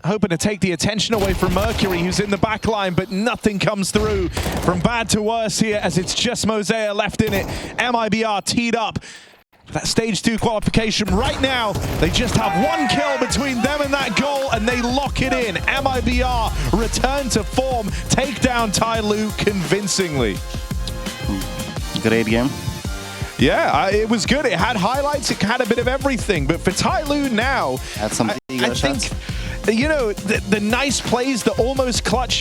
hoping to take the attention away from Mercury, who's in the back line, but nothing comes through. From bad to worse here, as it's just Mosaic left in it. MIBR teed up that stage 2 qualification right now. They just have 1 kill between them and that goal, and they lock it in. MIBR return to form, take down TYLOO convincingly. Great game. Yeah, it was good. It had highlights, it had a bit of everything, but for TYLOO now, Had some I think, you know, the nice plays, the almost clutches.